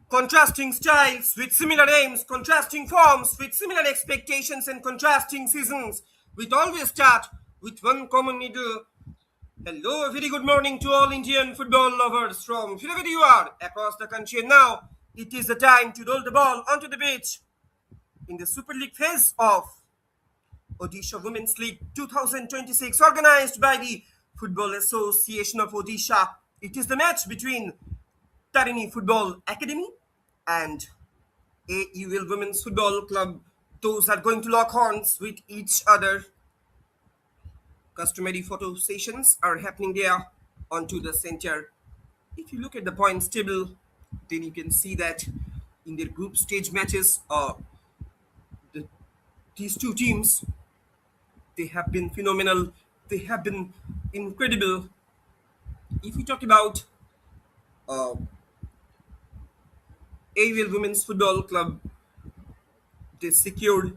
Contrasting styles with similar aims, contrasting forms with similar expectations, and contrasting seasons, which always start with one common middle. Hello, a very good morning to all Indian football lovers from wherever you are across the country. And now it is the time to roll the ball onto the pitch in the Super League phase of Odisha Women's League 2026, organized by the Football Association of Odisha. It is the match between TARINI Football Academy and AUL Women's Football Club. Those are going to lock horns with each other. Customary photo sessions are happening there onto the center. If you look at the points table, then you can see that in their group stage matches, the, these two teams, they have been phenomenal. They have been incredible. If we talk about uh, AUL Women's Football Club, they secured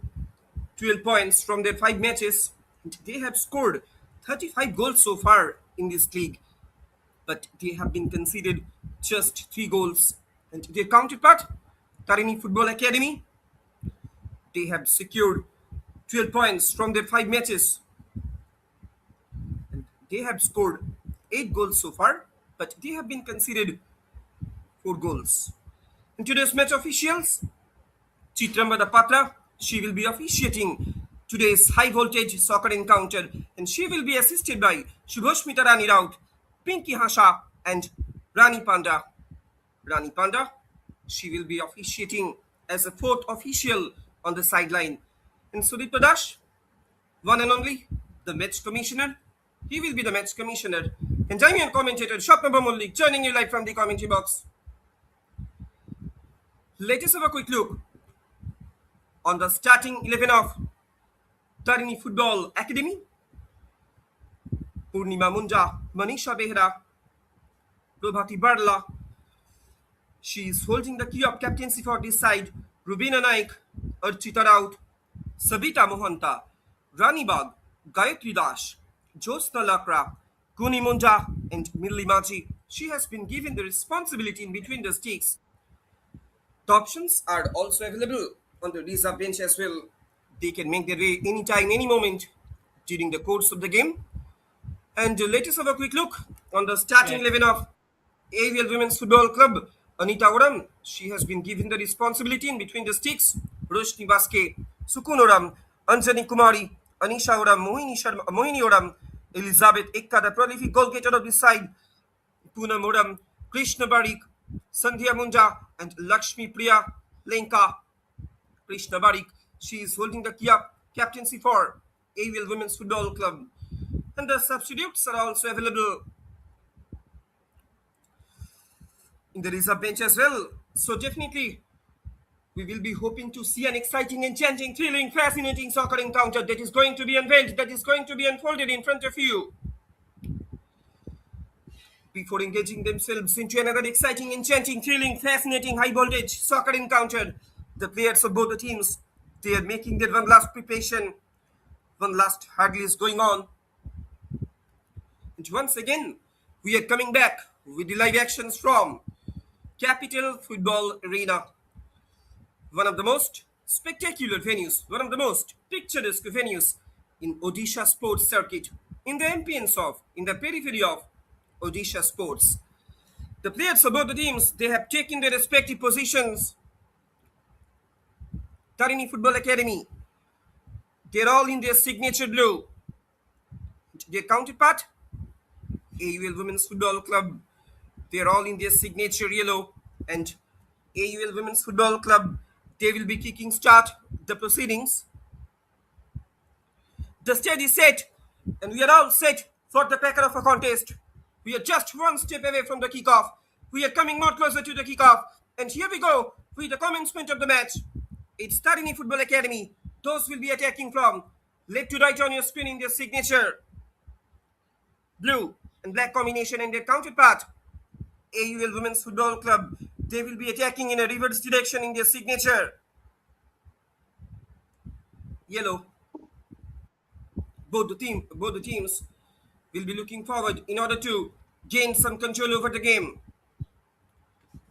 12 points from their 5 matches. They have scored 35 goals so far in this league, but they have been conceded just 3 goals. And their counterpart, Tarini Football Academy, they have secured 12 points from their 5 matches. And they have scored 8 goals so far, but they have been conceded 4 goals. In today's match officials, Chitrambada Patra, she will be officiating today's high voltage soccer encounter, and she will be assisted by Shubhoshmita Rani Raut, Pinky Hasha, and Rani Panda. Rani Panda, she will be officiating as a fourth official on the sideline. And Sudip Pradash, one and only, the match commissioner, he will be the match commissioner. And I'm your commentator, Shapnabha Mullik, joining you live from the commentary box. Let us have a quick look on the starting 11 of Tarini Football Academy. Purnima Munda, Manisha Behra, Prabhati Barla. She is holding the key of captaincy for this side. Rubina Naik, Archita Raut, Sabita Mohanta, Rani Bag, Gayatri Dash, Josna Lakra, Kuni Munda, and Milli Maji. She has been given the responsibility in between the sticks. The options are also available on the reserve bench as well. They can make their way anytime, any moment during the course of the game. And let us have a quick look on the starting 11 of AVL Women's Football Club. Anita Oram, she has been given the responsibility in between the sticks. Roshni Baske, Sukun Oram, Anjani Kumari, Anisha Oram, Mohini Oram, Elizabeth Ekka, the prolific goal getter of this side, Poonam Oram, Krishna Barik, Sandhya Munja, and Lakshmi Priya Lenka. Krishna Barik, she is holding the key up captaincy for AVL Women's Football Club. And the substitutes are also available in the reserve bench as well. So definitely, we will be hoping to see an exciting, enchanting, thrilling, fascinating soccer encounter that is going to be unveiled, that is going to be unfolded in front of you. Before engaging themselves into another exciting, enchanting, thrilling, fascinating, high-voltage soccer encounter, the players of both the teams, they are making their one last preparation. One last hurdle is going on. And once again, we are coming back with the live actions from Capital Football Arena. One of the most spectacular venues, one of the most picturesque venues in Odisha sports circuit, in the ambience of, in the periphery of Odisha sports. The players of both the teams, they have taken their respective positions. Tarini Football Academy, they're all in their signature blue. Their counterpart, AUL Women's Football Club, they're all in their signature yellow. And AUL Women's Football Club, they will be kicking start the proceedings. The stage is set, and we are all set for the packer of a contest. We are just one step away from the kickoff. We are coming more closer to the kickoff. And here we go with the commencement of the match. It's Tarini Football Academy. Those will be attacking from left to right on your screen in their signature blue and black combination, and their counterpart, AUL Women's Football Club, they will be attacking in a reverse direction in their signature yellow. Both the teams will be looking forward in order to gain some control over the game.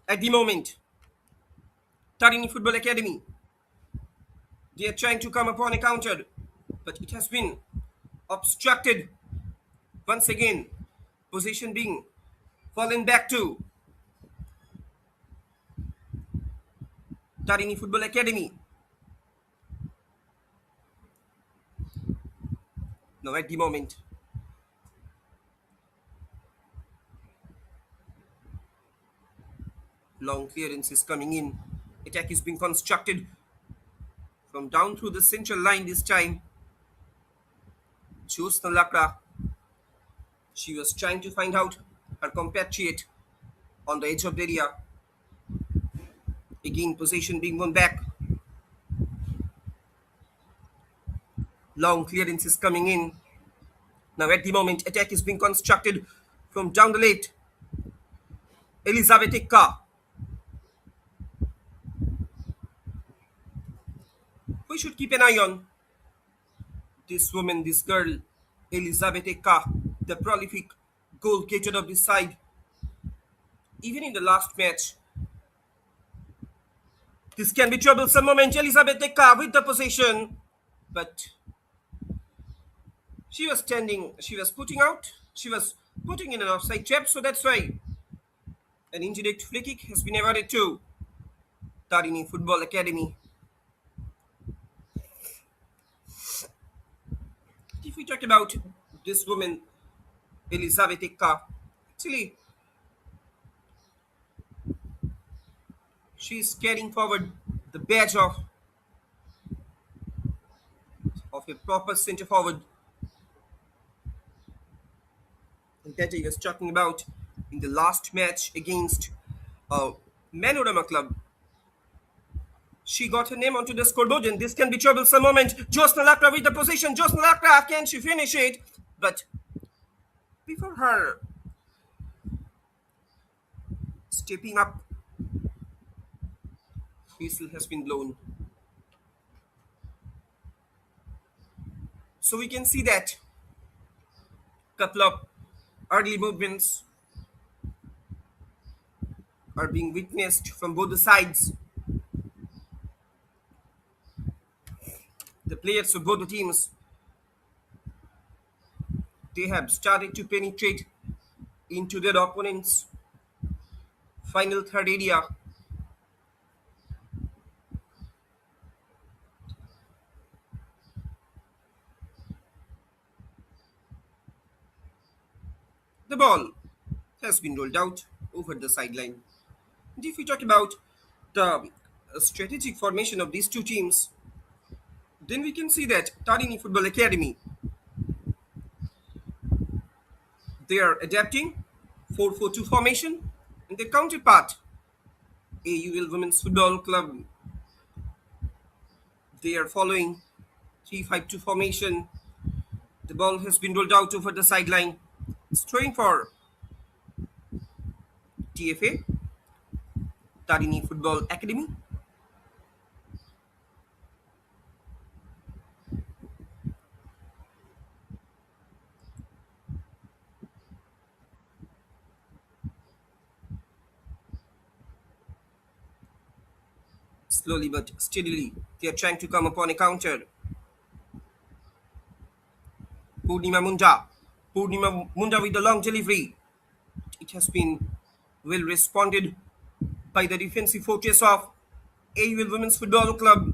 At the moment, Tarini Football Academy. They are trying to come upon a counter, but it has been obstructed once again. Position being fallen back to Tarini Football Academy. Now at the moment, long clearance is coming in. Attack is being constructed from down through the central line this time. Josna Lakra. She was trying to find out her compatriot on the edge of the area. Again, possession being won back. Long clearance is coming in. Now at the moment, attack is being constructed from down the left. Elizabeth Ekka. We should keep an eye on this woman, this girl, Elizabeth Ekka, the prolific goal getter of this side. Even in the last match, this can be troublesome moment. Elizabeth Ekka with the possession, but she was standing, she was putting in an offside trap, so that's why an indirect free kick has been awarded to Tarini Football Academy. If we talk about this woman, Elizabeth Ekka, actually, she is carrying forward the badge of a proper centre forward that I was talking about in the last match against uh, Manorama Club. She got her name onto the scoreboard, and this can be troublesome moment. Josna Lakra with the position. Josna Lakra, can she finish it? But before her stepping up, whistle has been blown. So we can see that couple of early movements are being witnessed from both the sides. The players of both the teams, they have started to penetrate into their opponents' final third area. The ball has been rolled out over the sideline. And if we talk about the strategic formation of these two teams, then we can see that Tarini Football Academy, they are adapting 4-4-2 formation, and their counterpart, AUL Women's Football Club, they are following 3-5-2 formation. The ball has been rolled out over the sideline. It's throwing for TFA, Tarini Football Academy. Slowly but steadily, they are trying to come upon a counter. Purnima Munda. Purnima Munda with the long delivery. It has been well responded by the defensive fortress of AUL Women's Football Club.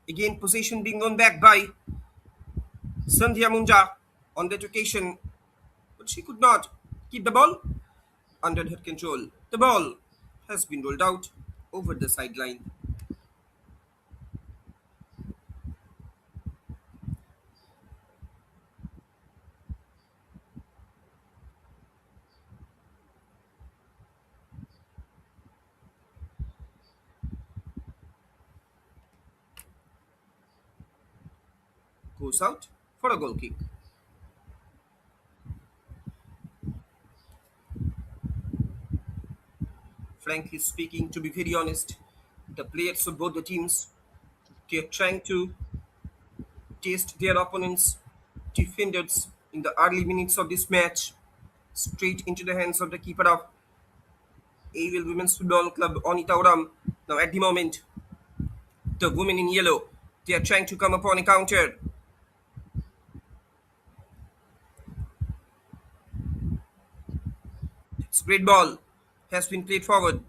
Again, possession being won back by Sandhya Munda on that occasion, but she could not keep the ball under her control. The ball has been rolled out over the sideline. Goes out for a goal kick. Frankly speaking, to be very honest, the players of both the teams, they are trying to test their opponents' defenders in the early minutes of this match, straight into the hands of the keeper of AUL Women's Football Club, Onita Oram. Now, at the moment, the women in yellow, they are trying to come upon a counter. It's great ball has been played forward.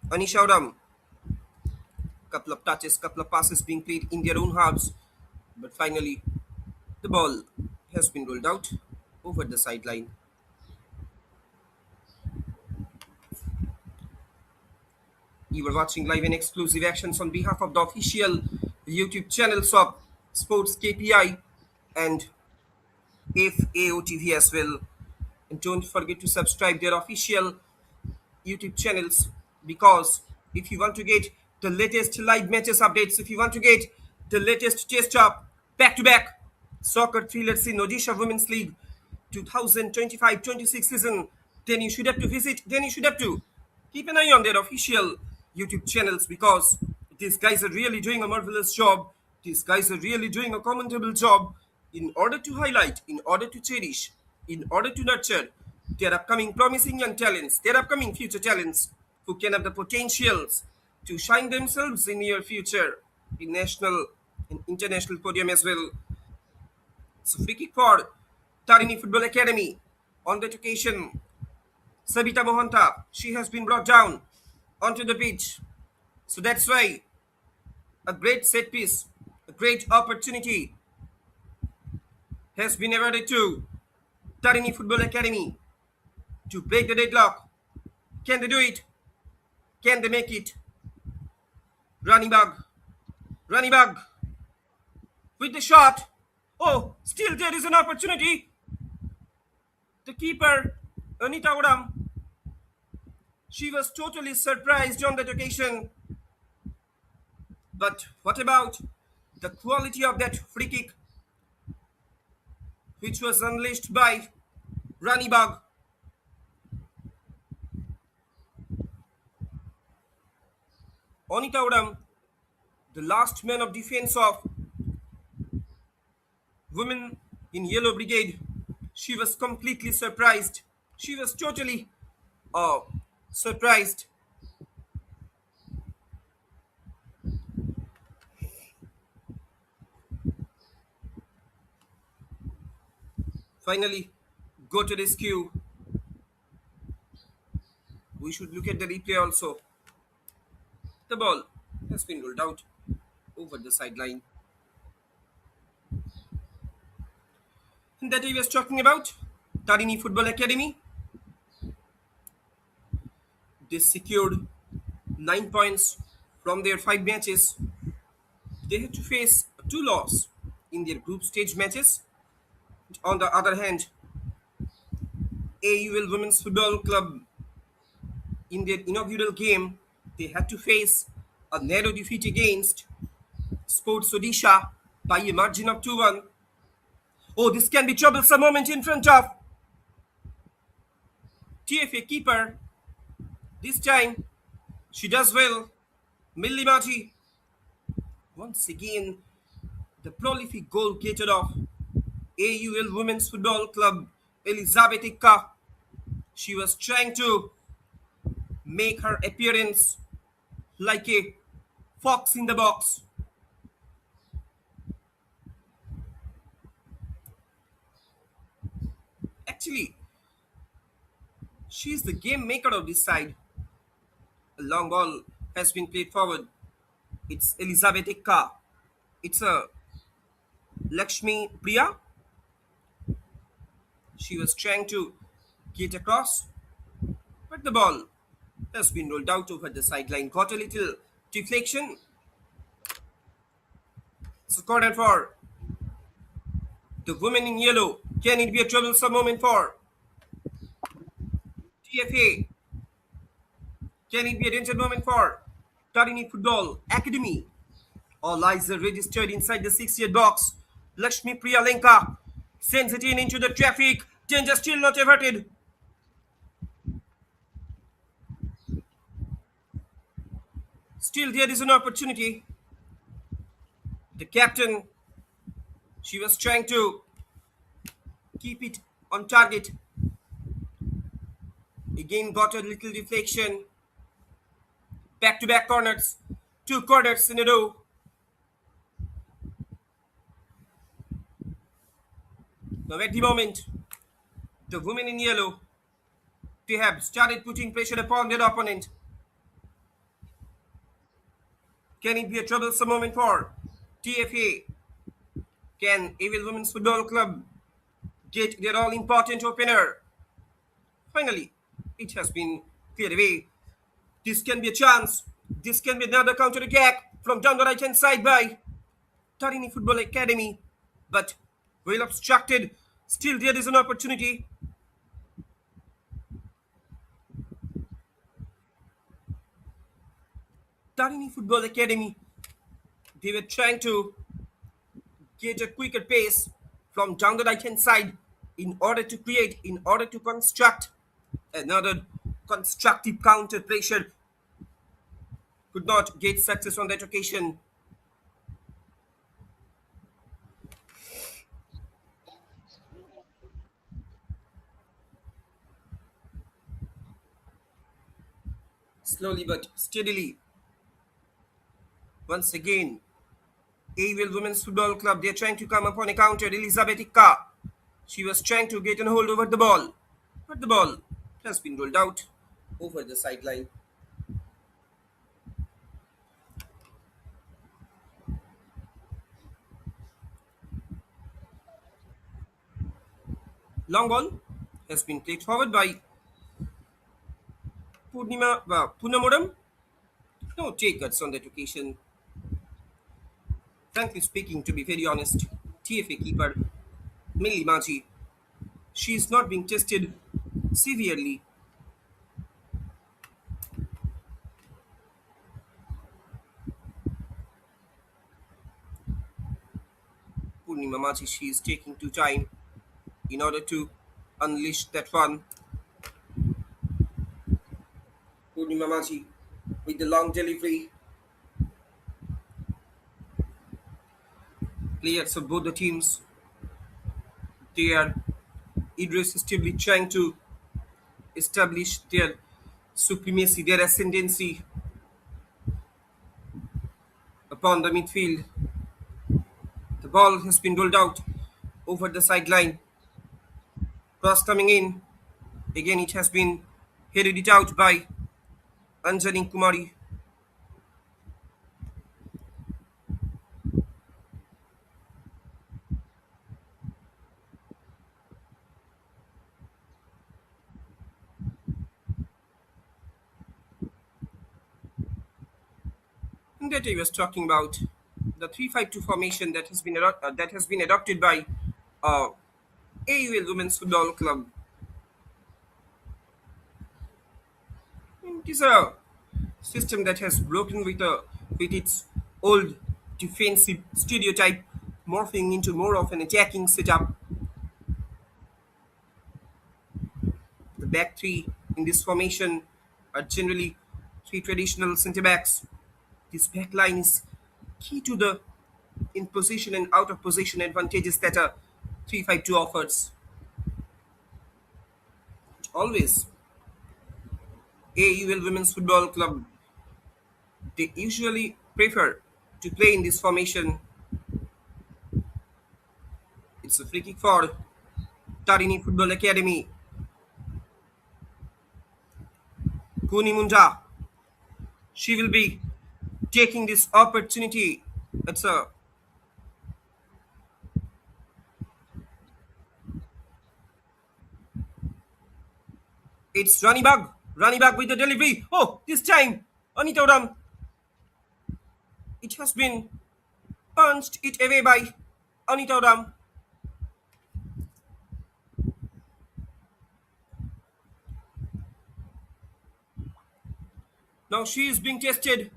Anisha Uram, couple of touches, couple of passes being played in their own halves, but finally the ball has been rolled out over the sideline. You were watching live and exclusive actions on behalf of the official YouTube channels of SportsKPI and FAO TV as well. And don't forget to subscribe their official YouTube channels, because if you want to get the latest live matches updates, if you want to get the latest test of back-to-back soccer thrillers in Odisha Women's League 2025-26 season, then you should have to visit, then you should have to keep an eye on their official YouTube channels, because these guys are really doing a marvelous job. These guys are really doing a commendable job in order to highlight, in order to cherish, in order to nurture their upcoming promising young talents, their upcoming future talents who can have the potentials to shine themselves in near future in national and international podium as well. So free kick for Tarini Football Academy. On that occasion, Sabita Mohanta, she has been brought down onto the pitch. So that's why a great set piece, a great opportunity has been awarded to Tarini Football Academy to break the deadlock. Can they do it? Can they make it? Running bug with the shot. Oh, still there is an opportunity. The keeper, Anita Odam, she was totally surprised on that occasion. But what about the quality of that free kick, which was unleashed by Ranibag? Anita Odam, the last man of defense of women in Yellow Brigade, she was completely surprised. She was totally uh, surprised. Finally, go to rescue. We should look at the replay also. The ball has been rolled out over the sideline. And that I was talking about, Tarini Football Academy, they secured 9 points from their 5 matches. They had to face 2 losses in their group stage matches. On the other hand, AUL Women's Football Club, in their inaugural game, they had to face a narrow defeat against Sports Odisha by a margin of 2-1. Oh, this can be troublesome moment in front of TFA keeper. This time, she does well. Millimati, once again, the prolific goal getter of AUL Women's Football Club, Elizabeth Ikka. She was trying to make her appearance like a fox in the box. Actually, she is the game maker of this side. A long ball has been played forward. It's Elizabeth Ikka. It's a Lakshmi Priya. She was trying to get across, but the ball has been rolled out over the sideline. Got a little deflection. It's a corner for the women in yellow. Can it be a troublesome moment for TFA? Can it be a danger moment for Tarini Football Academy? All eyes are registered inside the 6-yard box. Lakshmi Priyalenka sends it in into the traffic. Danger still not averted. Still there is an opportunity. The captain, she was trying to keep it on target. Again got a little deflection. Back to back corners. Two corners in a row. Now at the moment, the women in yellow, they have started putting pressure upon their opponent. Can it be a troublesome moment for TFA? Can Evil Women's Football Club get their all important opener? Finally, it has been cleared away. This can be a chance. This can be another counter attack from down the right hand side by Tarini Football Academy. But well obstructed. Still, there is an opportunity. Tarini Football Academy, they were trying to get a quicker pace from down the right hand side in order to construct another constructive counter pressure. Could not get success on that occasion. Slowly but steadily, once again, Avil Women's Football Club, they're trying to come upon a counter. Elizabeth Ika, she was trying to get a hold over the ball, but the ball has been rolled out over the sideline. Long ball has been played forward by Punamuram. No takers on that occasion. Frankly speaking, to be very honest, TFA keeper Millie Maji, she is not being tested severely. Purnima Maji, she is taking to time in order to unleash that one. Purnima Maji with the long delivery. Players of both the teams, they are irresistibly trying to establish their supremacy, their ascendancy upon the midfield. The ball has been rolled out over the sideline. Cross coming in. Again, it has been headed it out by Anjani Kumari. And that I was talking about the 3-5-2 formation that has been adopted by uh, AUL Women's Football Club. And it is a system that has broken with its old defensive stereotype, morphing into more of an attacking setup. The back three in this formation are generally three traditional centre backs. This back line is key to the in position and out of position advantages that a 3-5-2 offers. Always, AUL Women's Football Club, they usually prefer to play in this formation. It's a free kick for Tarini Football Academy. Kuni Munda, she will be taking this opportunity. It's Rani Bag. Rani Bag with the delivery. Oh, this time, Anita Ram. It has been punched it away by Anita Ram. Now she is being tested.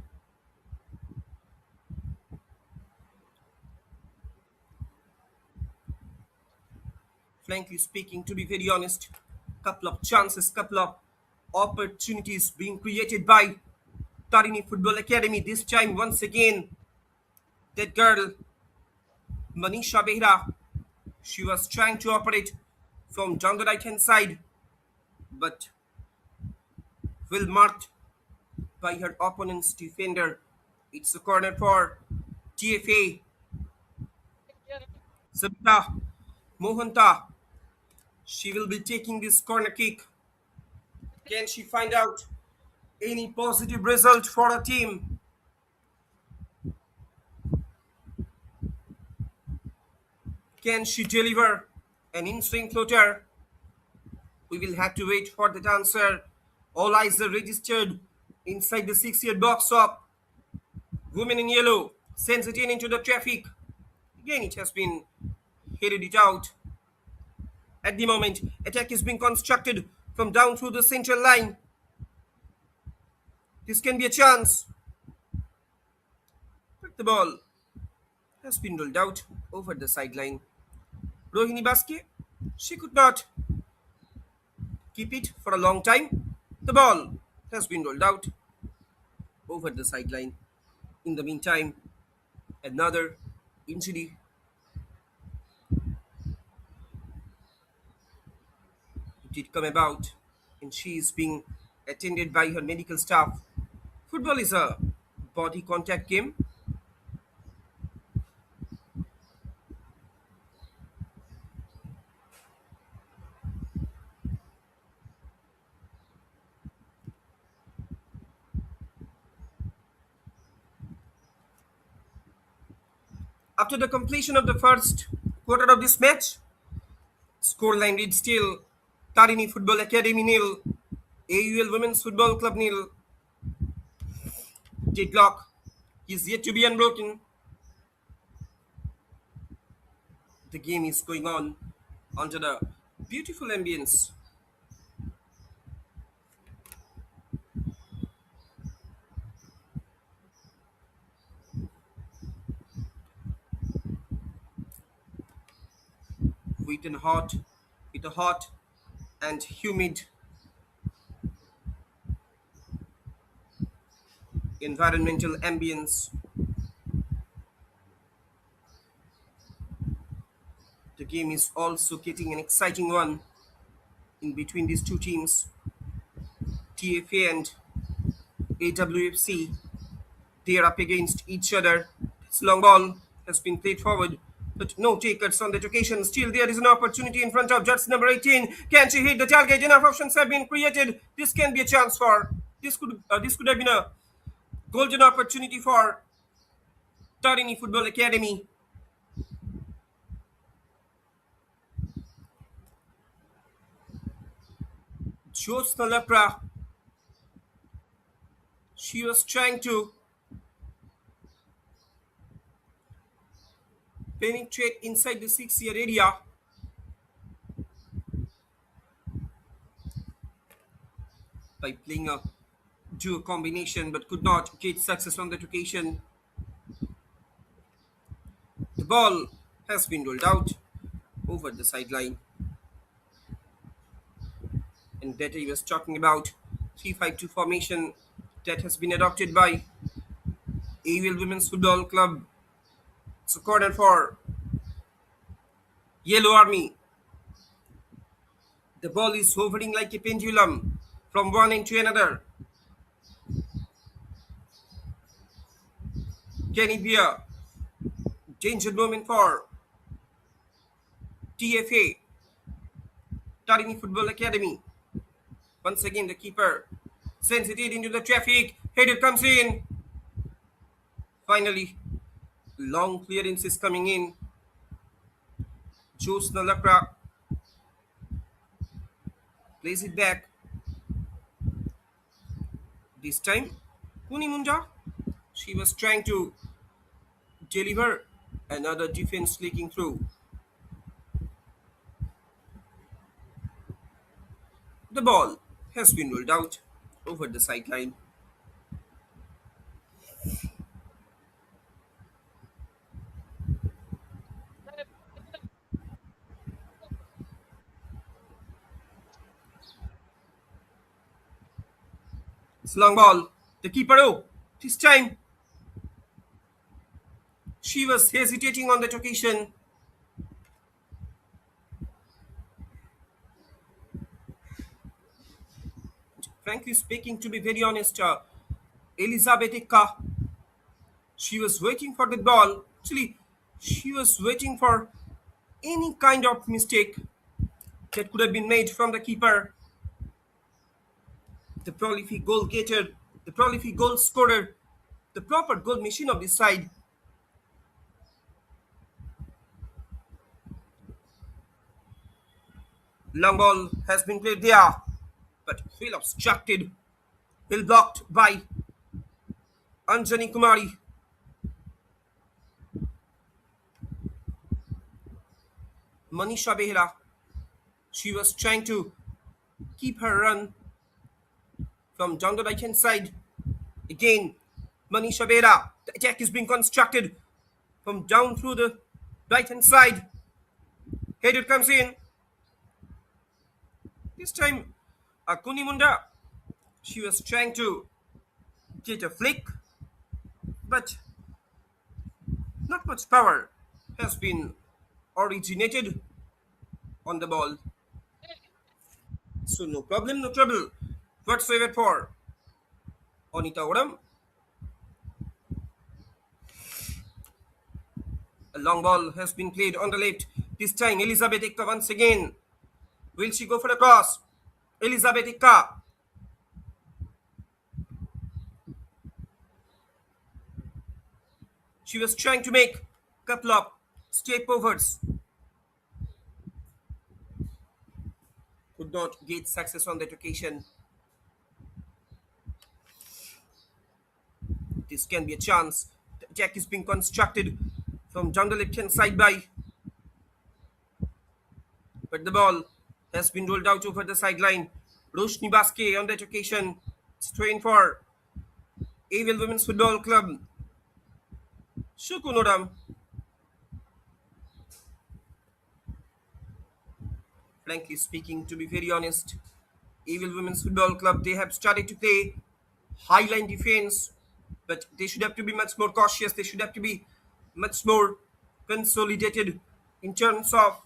Frankly speaking, to be very honest, couple of chances, couple of opportunities being created by Tarini Football Academy. This time, once again, that girl, Manisha Behra, she was trying to operate from down the right hand side, but well marked by her opponent's defender. It's a corner for TFA. Sabita Mohanta. She will be taking this corner kick. Can she find out any positive result for her team? Can she deliver an in-swing floater? We will have to wait for that answer. All eyes are registered inside the 6-yard box of women in yellow. Sends it in into the traffic. Again, it has been headed it out. At the moment, attack is being constructed from down through the central line. This can be a chance. But the ball has been rolled out over the sideline. Rohini Baske, she could not keep it for a long time. The ball has been rolled out over the sideline. In the meantime, another injury did come about, and she is being attended by her medical staff. Football is a body contact game. After the completion of the first quarter of this match, scoreline reads still Tarini Football Academy nil, AUL Women's Football Club nil. Deadlock is yet to be unbroken. The game is going on under the beautiful ambience. With an hot, with a hot and humid environmental ambience. The game is also getting an exciting one in between these two teams, TFA and AWFC. They are up against each other. This long ball has been played forward, but no takers on that occasion. Still, there is an opportunity in front of Judge number 18. Can she hit the target? Enough options have been created. This can be a chance for. This could have been a golden opportunity for Tarini Football Academy. Jyotsna Lepra. She was trying to penetrate inside the 6-yard area. By playing a duo combination, but could not get success on that occasion. The ball has been rolled out over the sideline. And that he was talking about 3-5-2 formation that has been adopted by AUL Women's Football Club. It's a corner for Yellow Army. The ball is hovering like a pendulum from one end to another. Can it be a danger moment for TFA, Tarini Football Academy? Once again, the keeper sends it into the traffic. Header comes in. Finally, long clearance is coming in. Jyotsna Lepra plays it back. This time, Puni Munda. She was trying to deliver another defense leaking through. The ball has been rolled out over the sideline. It's long ball. The keeper, oh, this time she was hesitating on that occasion. Frankly speaking, to be very honest, Elizabeth Ika. She was waiting for the ball. Actually, she was waiting for any kind of mistake that could have been made from the keeper, the prolific goal getter, the prolific goal scorer, the proper goal machine of this side. Long ball has been played there, but well obstructed, well blocked by Anjani Kumari. Manisha Behra, she was trying to keep her run from down the right hand side. Again, Manisha Behra, the attack is being constructed from down through the right hand side. Header comes in. This time, Kunimunda, she was trying to get a flick, but not much power has been originated on the ball. So no problem, no trouble whatsoever for Onita Odam. A long ball has been played on the left. This time Elizabeth Ikka once again. Will she go for the cross? Elizabeth Ikka. She was trying to make a couple of step overs. Could not get success on that occasion. This can be a chance. The attack is being constructed from down the left hand side by, but the ball has been rolled out over the sideline. Roshni Baske on that occasion, strain for AUL Women's Football Club. Shukunodam. Frankly speaking, to be very honest, AUL Women's Football Club, they have started to play highline defense, but they should have to be much more cautious. They should have to be much more consolidated in terms of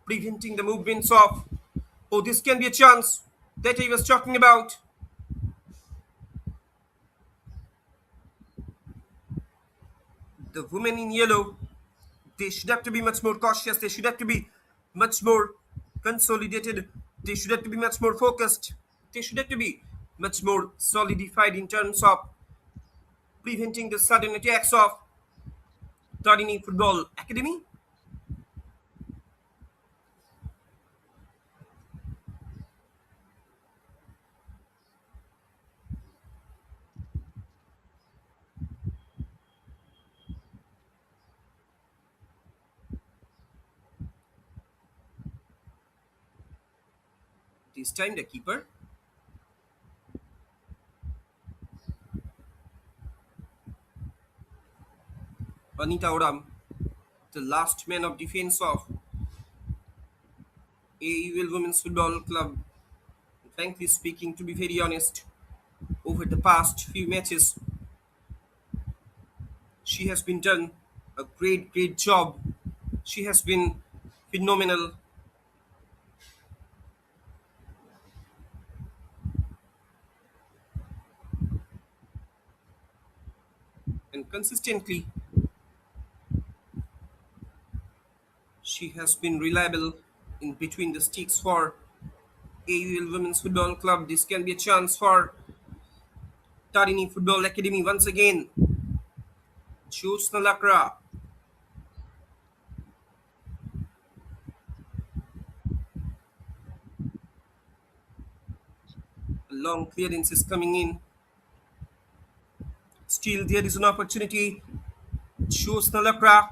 preventing the movements of. Oh, this can be a chance that I was talking about. The women in yellow, they should have to be much more cautious. They should have to be much more consolidated. They should have to be much more focused. They should have to be much more solidified in terms of preventing the sudden attacks of Tarini Football Academy. This time the keeper, Anita Oram, the last man of defense of AUL Women's Football Club. Frankly speaking, to be very honest, over the past few matches, she has been done a great job. She has been phenomenal and consistently she has been reliable in between the sticks for AUL Women's Football Club. This can be a chance for Tarini Football Academy once again. Jyotsna Lakra. A long clearance is coming in. Still, there is an opportunity. Jyotsna Lakra.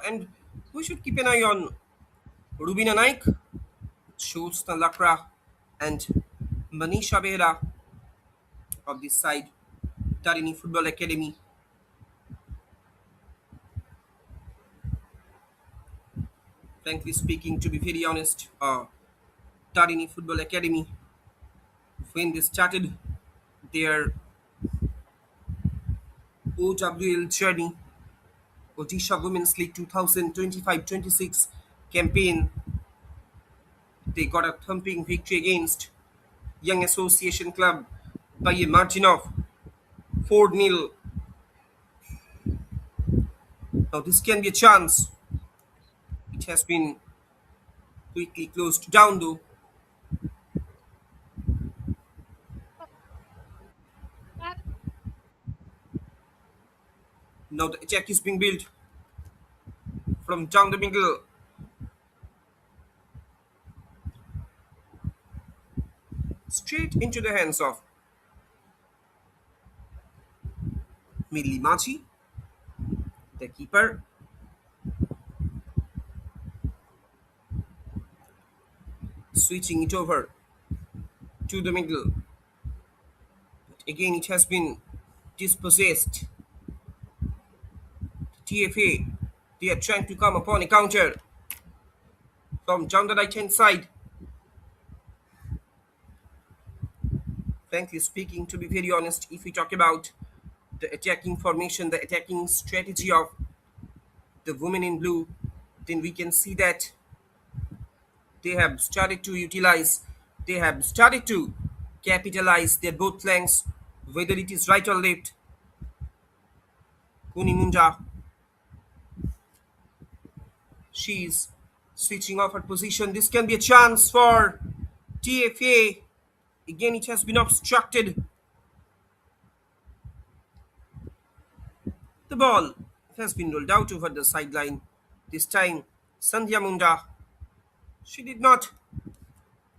And we should keep an eye on Rubina Naik, Jyotsna Lakra, and Manisha Behra of this side, Tarini Football Academy. Frankly speaking, to be very honest, Tarini Football Academy, when they started their OWL journey, Odisha Women's League 2025-26 campaign. They got a thumping victory against Young Association Club by a margin of 4-0. Now this can be a chance. It has been quickly closed down though. Now the attack is being built from down the middle. Straight into the hands of Milimachi, the keeper. Switching it over to the middle. But again, it has been dispossessed. TFA, they are trying to come upon a counter from down the right hand side. Frankly speaking, to be very honest, if we talk about the attacking formation, the attacking strategy of the women in blue, then we can see that they have started to utilize, they have started to capitalize their both flanks, whether it is right or left. Kunimunda, she's switching off her position. This can be a chance for TFA. Again, it has been obstructed. The ball has been rolled out over the sideline. This time, Sandhya Munda, she did not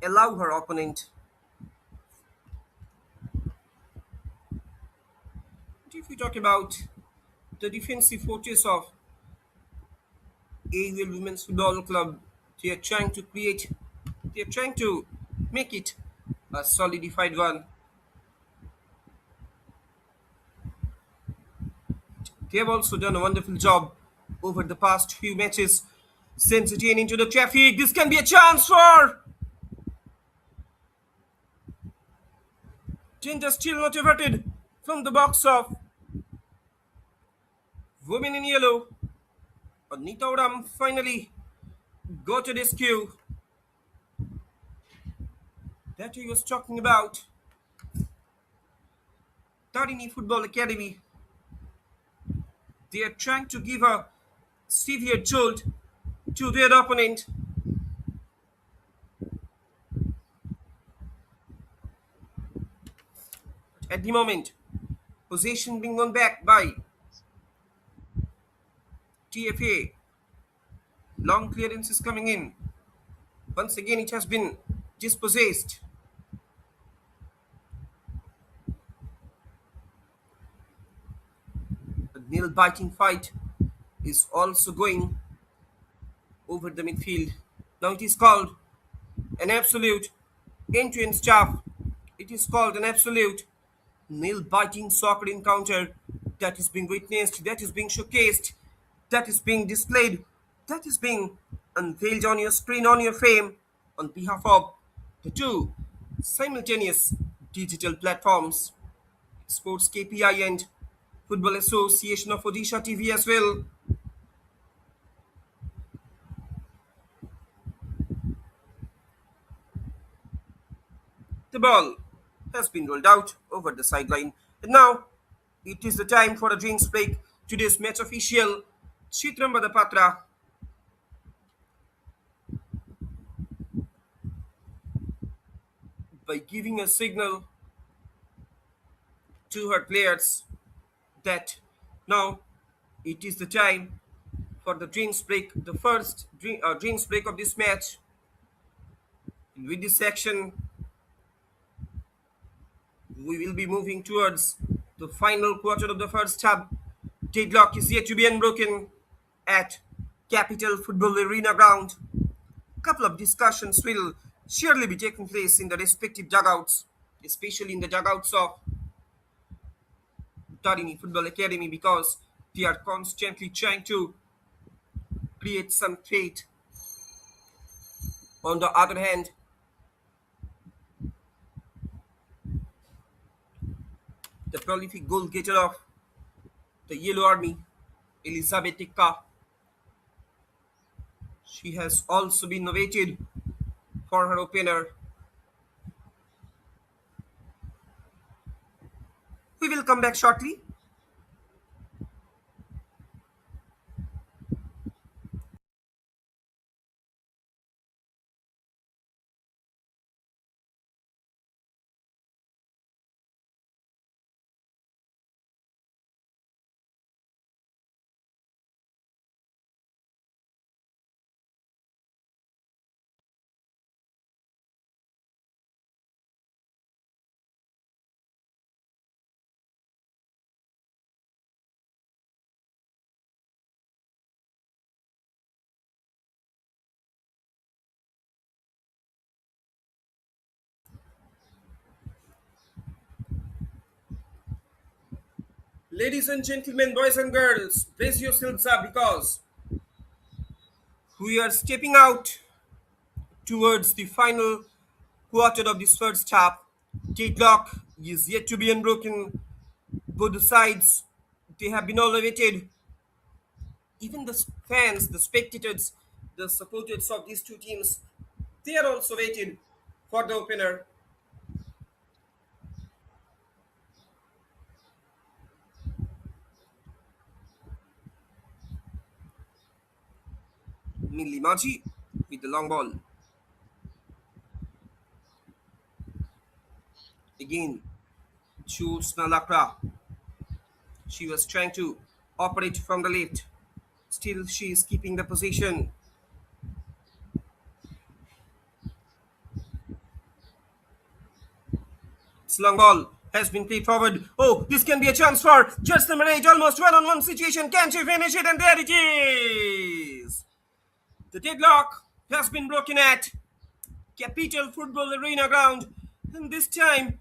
allow her opponent. But if we talk about the defensive fortress of AUL Women's Football Club, they are trying to create, they are trying to make it a solidified one. They have also done a wonderful job over the past few matches. Sends it in into the traffic. This can be a chance for danger still not averted from the box of women in yellow. Anita Uram finally got a rescue that he was talking about. Tarini Football Academy. They are trying to give a severe jolt to their opponent. At the moment, possession being won back by TFA. Long clearance is coming in. Once again, it has been dispossessed. A nail biting fight is also going over the midfield. Now it is called an absolute end-to-end staff. It is called an absolute nail-biting soccer encounter that is being witnessed, that is being showcased, that is being displayed, that is being unveiled on your screen, on your frame, on behalf of the two simultaneous digital platforms, SportsKPI and Football Association of Odisha TV as well. The ball has been rolled out over the sideline. And now it is the time for a drinks break. Today's match official, Chitrambada Patra, by giving a signal to her players that now it is the time for the drinks break, the first drinks break of this match. And with this section, we will be moving towards the final quarter of the first half. Deadlock is yet to be unbroken at Capital Football Arena ground. A couple of discussions will surely be taking place in the respective dugouts, especially in the dugouts of Tarini Football Academy, because they are constantly trying to create some fate. On the other hand, the prolific goal getter of the Yellow Army, Elisabetica. She has also been nominated for her opener. We will come back shortly. Ladies and gentlemen, boys and girls, brace yourselves up because we are stepping out towards the final quarter of this first half. Deadlock is yet to be unbroken. Both the sides, they have been all awaited. Even the fans, the spectators, the supporters of these two teams, they are also waiting for the opener. Millie Maji with the long ball. Again, shoots Nalakra. She was trying to operate from the left. Still, she is keeping the position. This long ball has been played forward. Oh, this can be a chance for just number 8. Almost one-on-one situation. Can she finish it? And there it is. The deadlock has been broken at Capital Football Arena ground. And this time,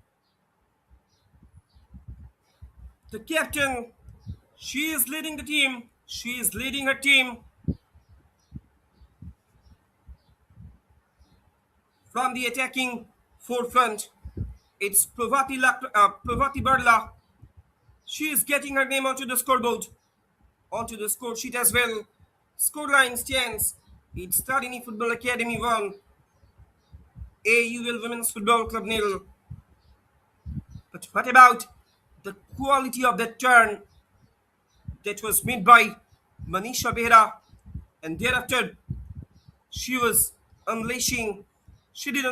the captain, she is leading the team. She is leading her team from the attacking forefront. It's Pravati Barla. She is getting her name onto the scoreboard, onto the score sheet as well. Scoreline stands. It's Tarini Football Academy 1, AUL Women's Football Club nil. But what about the quality of that turn that was made by Manisha Behra? And thereafter, she was unleashing. She did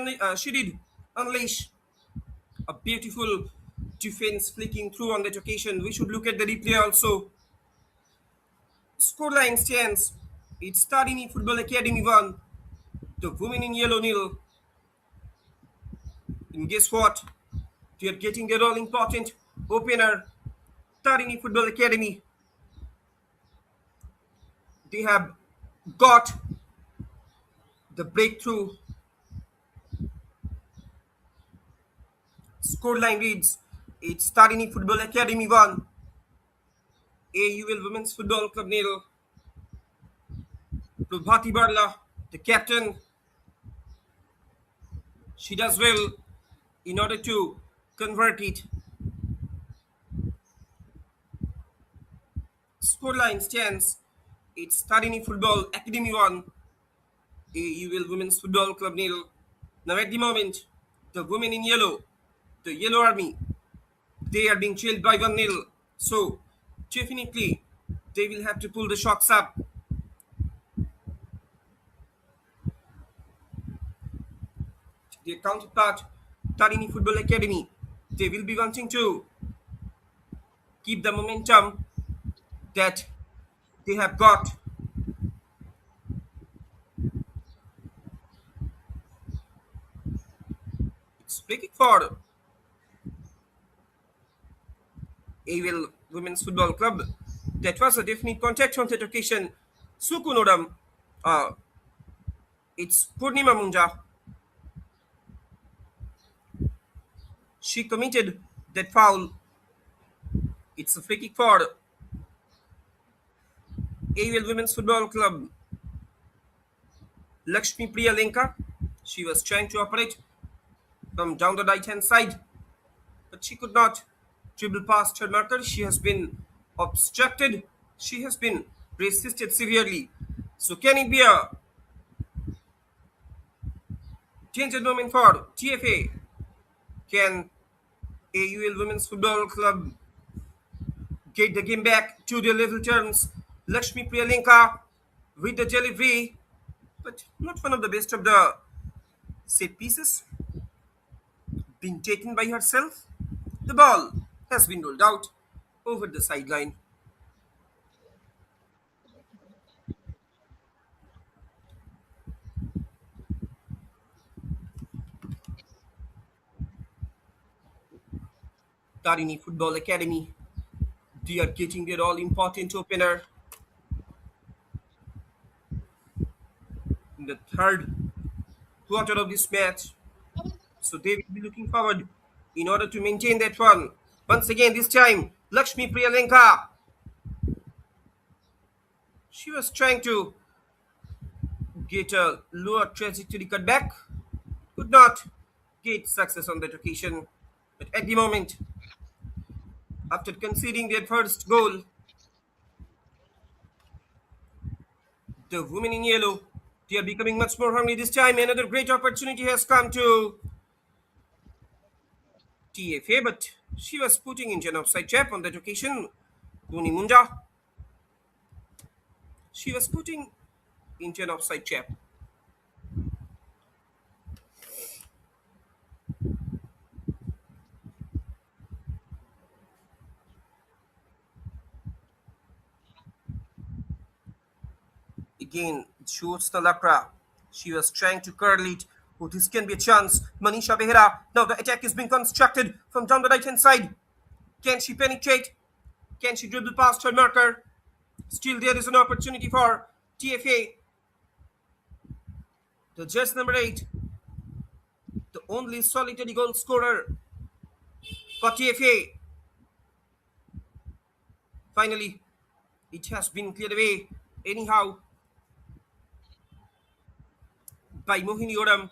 unleash a beautiful defense flicking through on that occasion. We should look at the replay also. Scoreline stands. It's Tarini Football Academy 1, the women in yellow nil. And guess what? They are getting their all important opener, Tarini Football Academy. They have got the breakthrough. Scoreline reads, it's Tarini Football Academy 1, AUL Women's Football Club nil. Prabhati Barla, the captain, she does well in order to convert it. Scoreline stands. It's Tarini Football Academy 1, AUL Women's Football Club nil. Now at the moment, the women in yellow, the Yellow Army, they are being trailed by 1-0. So definitely they will have to pull the shocks up. Their counterpart, Tarini Football Academy, they will be wanting to keep the momentum that they have got. It's free kick for AUL Women's Football Club. That was a definite contact on that occasion. Sukunodam, uh, it's Purnima Munja. She committed that foul. It's a free kick for AUL Women's Football Club. Lakshmi Priya Lenka, she was trying to operate from down the right hand side, but she could not dribble past her marker. She has been obstructed She has been resisted severely. So can it be a danger moment for TFA? Can AUL Women's Football Club get the game back to their level terms? Lakshmi Priyalenka with the delivery, but not one of the best of the set pieces being taken by herself. The ball has been rolled out over the sideline. Tarini Football Academy. They are getting their all important opener in the third quarter of this match. So they will be looking forward in order to maintain that one. Once again, this time, Lakshmi Priyalenka. She was trying to get a lower trajectory cut back. Could not get success on that occasion. But at the moment, after conceding their first goal, the women in yellow, they are becoming much more hungry this time. Another great opportunity has come to TFA, but she was putting into an offside trap on that occasion. Kuni Munda, she was putting into an offside trap. Again, shoots the Lakra. She was trying to curl it. Oh, this can be a chance. Manisha Behera. Now the attack is being constructed from down the right hand side. Can she penetrate? Can she dribble past her marker? Still, there is an opportunity for TFA. The just number 8, the only solitary goal scorer for TFA. Finally, it has been cleared away. Anyhow, by Mohini Odam.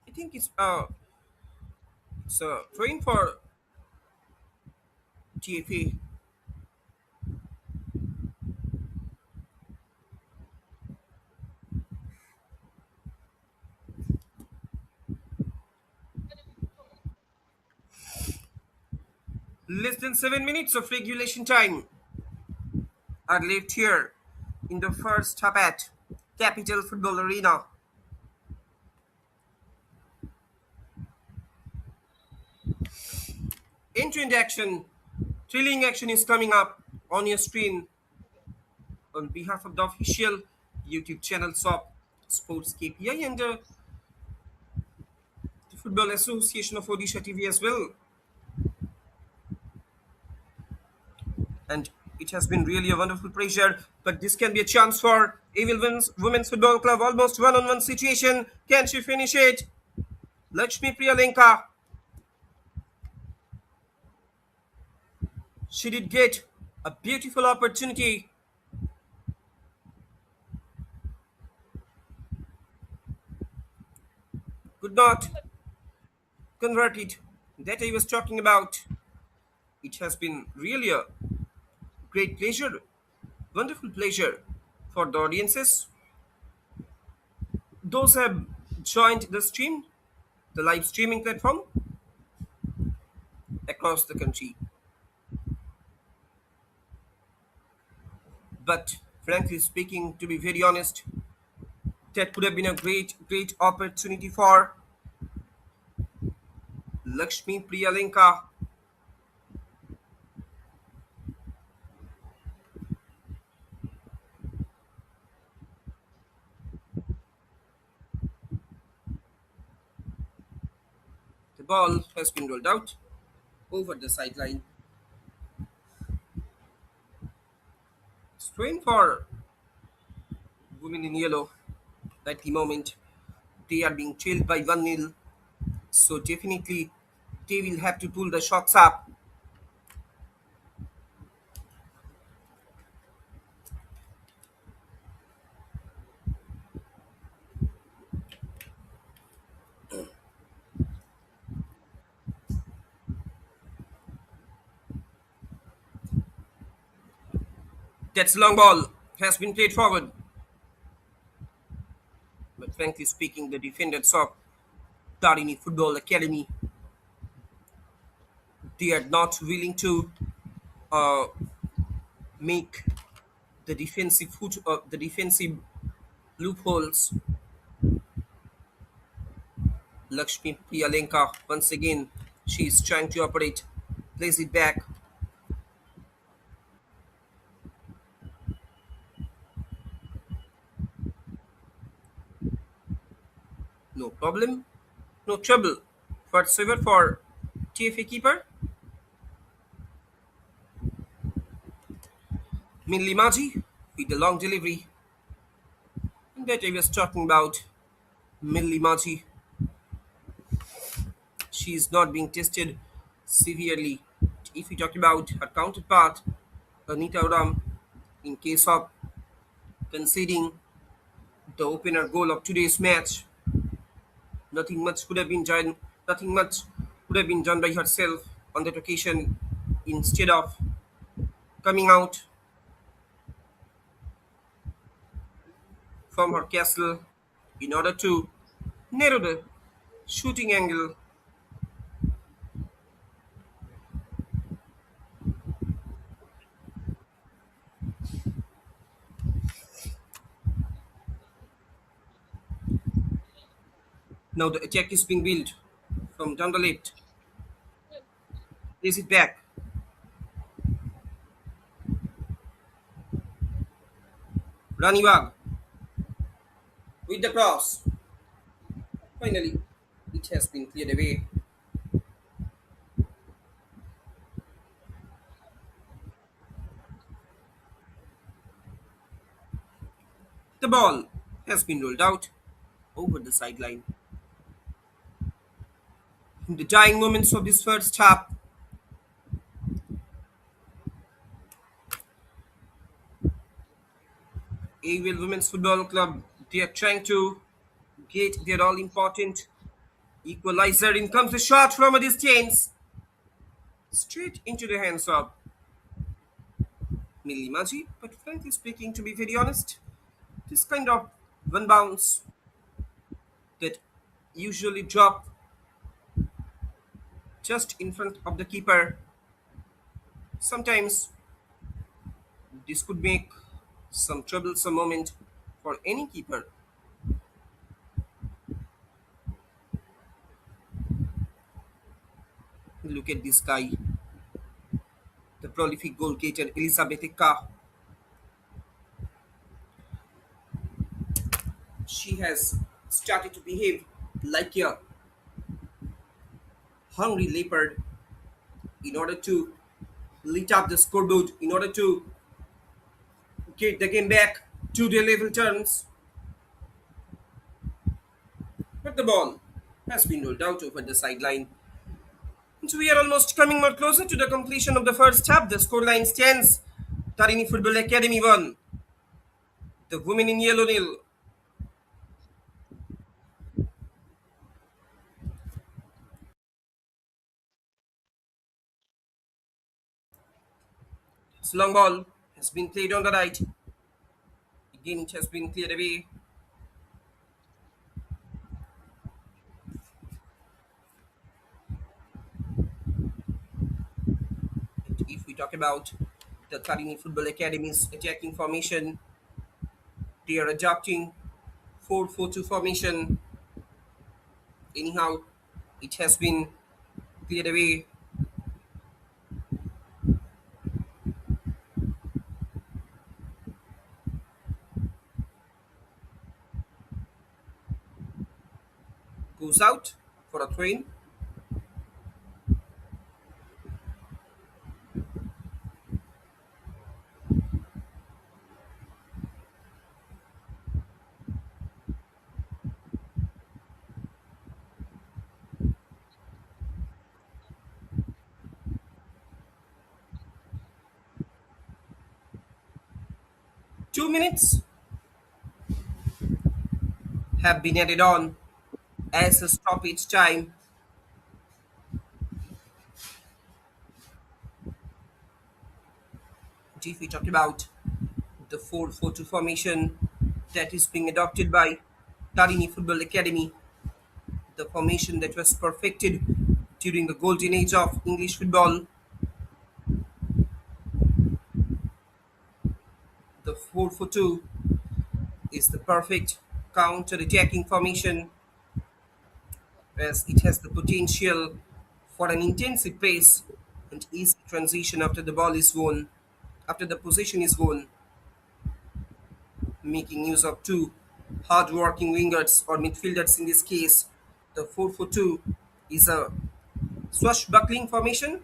I think it's a train for TFA. Less than 7 minutes of regulation time are left here in the first half at Capital Football Arena. End-to-end action, thrilling action is coming up on your screen on behalf of the official YouTube channels of SportsKPI and the Football Association of Odisha TV as well. And it has been really a wonderful pleasure. But this can be a chance for Evil Women's Football Club. Almost one-on-one situation. Can she finish it? Lakshmi Priyalenka. She did get a beautiful opportunity. Could not convert it. That I was talking about. It has been really a great pleasure, wonderful pleasure for the audiences. Those have joined the stream, the live streaming platform across the country. But frankly speaking, to be very honest, that could have been a great opportunity for Lakshmi Priyalenka. The ball has been rolled out over the sideline. Strain for women in yellow. At the moment, they are being trailed by 1-0. So definitely they will have to pull the shots up. That's long ball has been played forward, but frankly speaking, the defenders of Tarini Football Academy, they are not willing to uh, make the defensive loopholes. Lakshmi Priyalenka once again, she is trying to operate, plays it back, no problem, no trouble whatsoever for TFA keeper Minli Maji with the long delivery. And that I was talking about Minli Maji, she is not being tested severely. If we talk about her counterpart, Anita Ram, in case of conceding the opener goal of today's match, nothing much could have been done. Nothing much could have been done by herself on that occasion. Instead of coming out from her castle in order to narrow the shooting angle, now the attack is being built from down the left. Plays it back. Raniwag with the cross. Finally, it has been cleared away. The ball has been rolled out over the sideline. In the dying moments of this first half, AUL Women's Football Club, they are trying to get their all important equalizer. In comes a shot from a distance, straight into the hands of Milimaji. But frankly speaking, to be very honest, this kind of one bounce that usually drop just in front of the keeper, sometimes this could make some troublesome moment for any keeper. Look at this guy, the prolific goal getter Elizabeth Eka. She has started to behave like a hungry leopard in order to lit up the scoreboard, in order to get the game back to the level terms. But the ball has been rolled out over the sideline. And so we are almost coming more closer to the completion of the first half. The scoreline stands Tarini Football Academy 1. The women in yellow nil. This long ball has been played on the right. Again, it has been cleared away. And if we talk about the Tarini Football Academy's attacking formation, they are adopting 4-4-2 formation. Anyhow, it has been cleared away. Goes out for a throw-in. 2 minutes have been added on as a stoppage time. If we talk about the 4-4-2 formation that is being adopted by Tarini Football Academy, the formation that was perfected during the golden age of English football. The 4-4-2 is the perfect counter-attacking formation as it has the potential for an intensive pace and easy transition after the ball is won, after the possession is won, making use of two hard-working wingers or midfielders in this case. The 4-4-2 is a swashbuckling formation.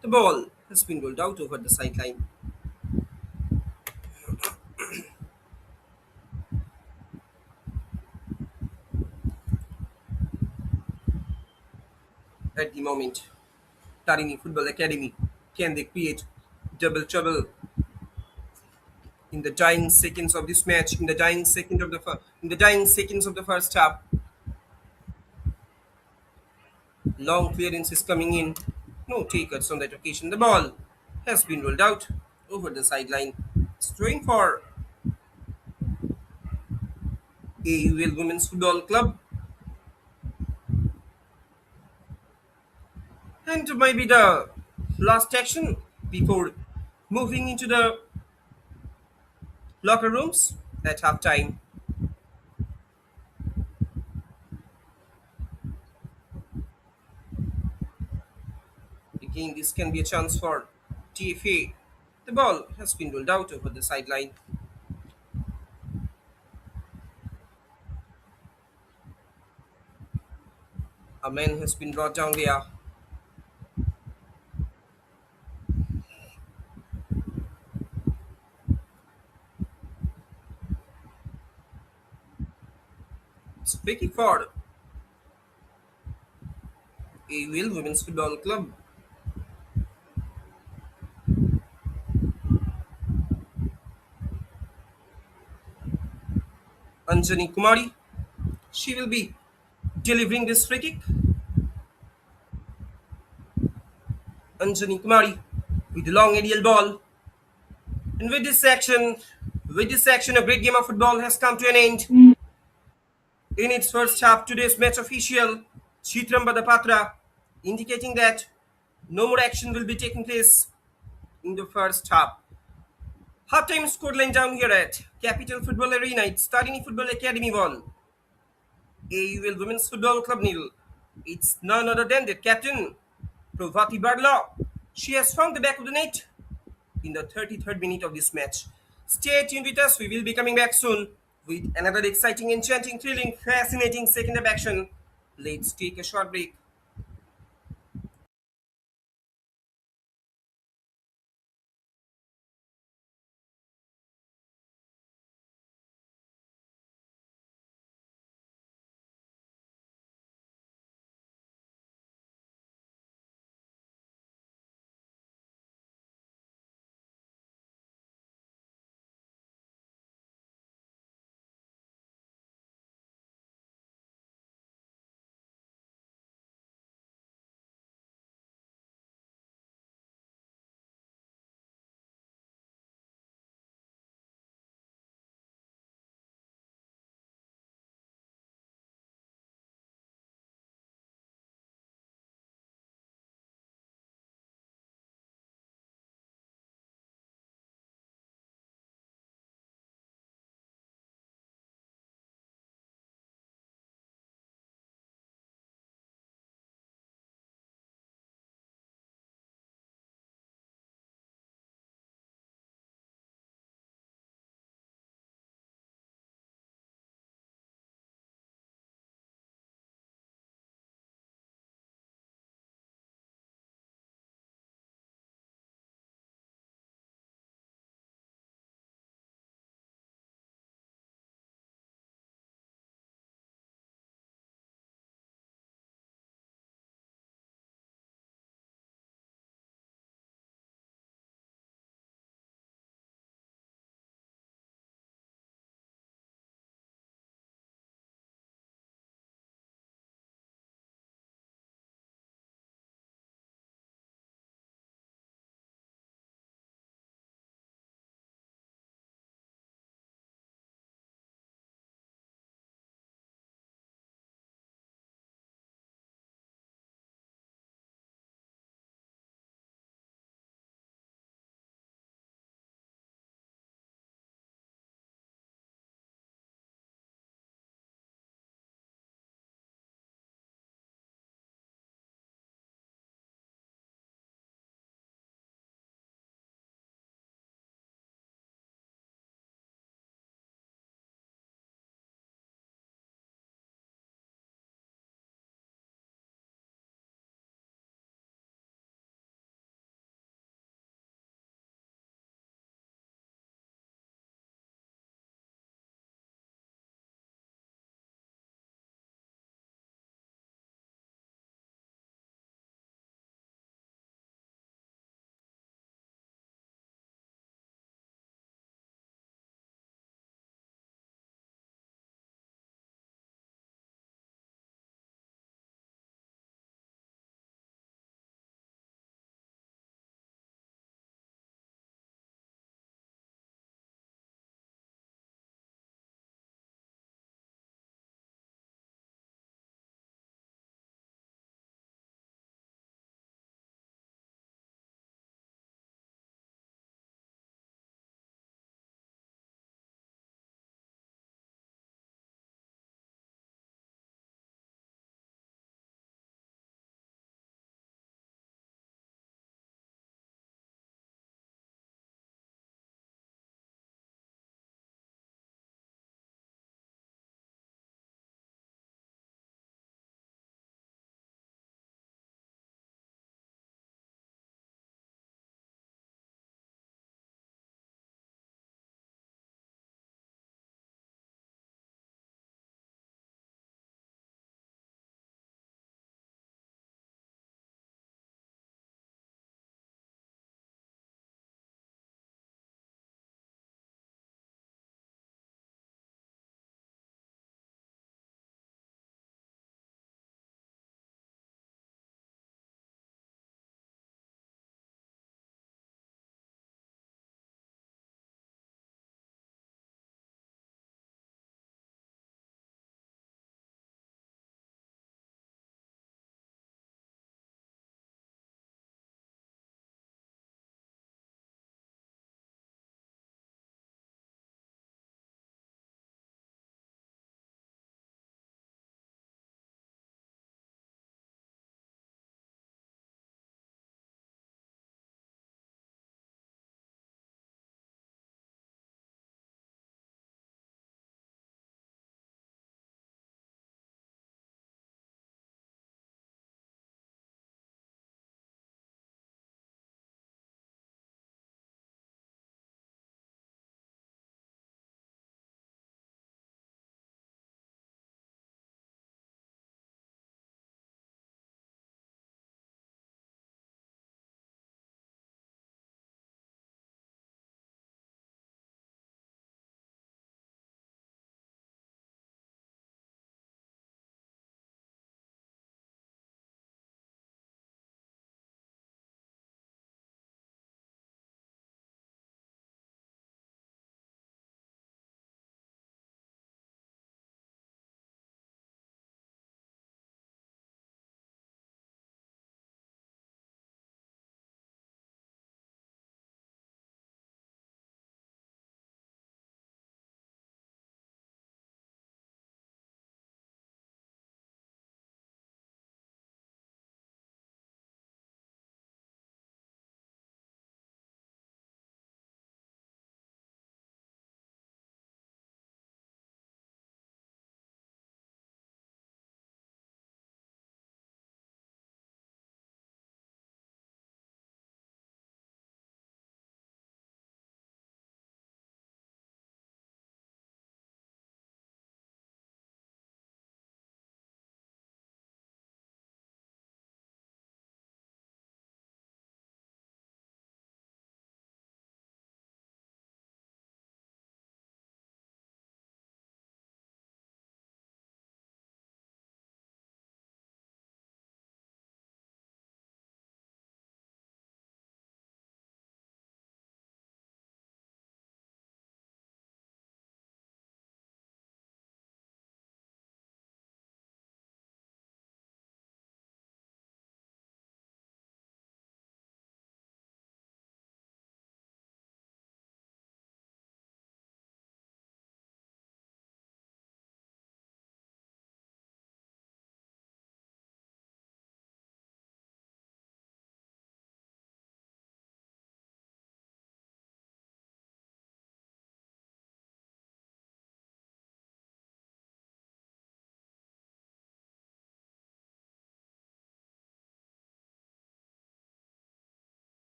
The ball has been rolled out over the sideline. At the moment, Tarini Football Academy, can they create double trouble in the dying seconds of this match? In the dying seconds of the first half, long clearance is coming in. No takers on that occasion. The ball has been rolled out over the sideline. It's throwing for AUL Women's Football Club. And maybe the last action before moving into the locker rooms at halftime. Again, this can be a chance for TFA. The ball has been rolled out over the sideline. A man has been brought down there. Speaking for AUL Women's Football Club. Anjani Kumari. She will be delivering this free kick. Anjani Kumari with the long aerial ball. And with this action, a great game of football has come to an end. In its first half, today's match official, Chitram Badapatra, indicating that no more action will be taking place in the first half. Halftime scoreline down here at Capital Football Arena. It's Tarini Football Academy 1, AUL Women's Football Club nil. It's none other than the captain, Pravati Barla. She has found the back of the net in the 33rd minute of this match. Stay tuned with us. We will be coming back soon with another exciting, enchanting, thrilling, fascinating second of action. Let's take a short break.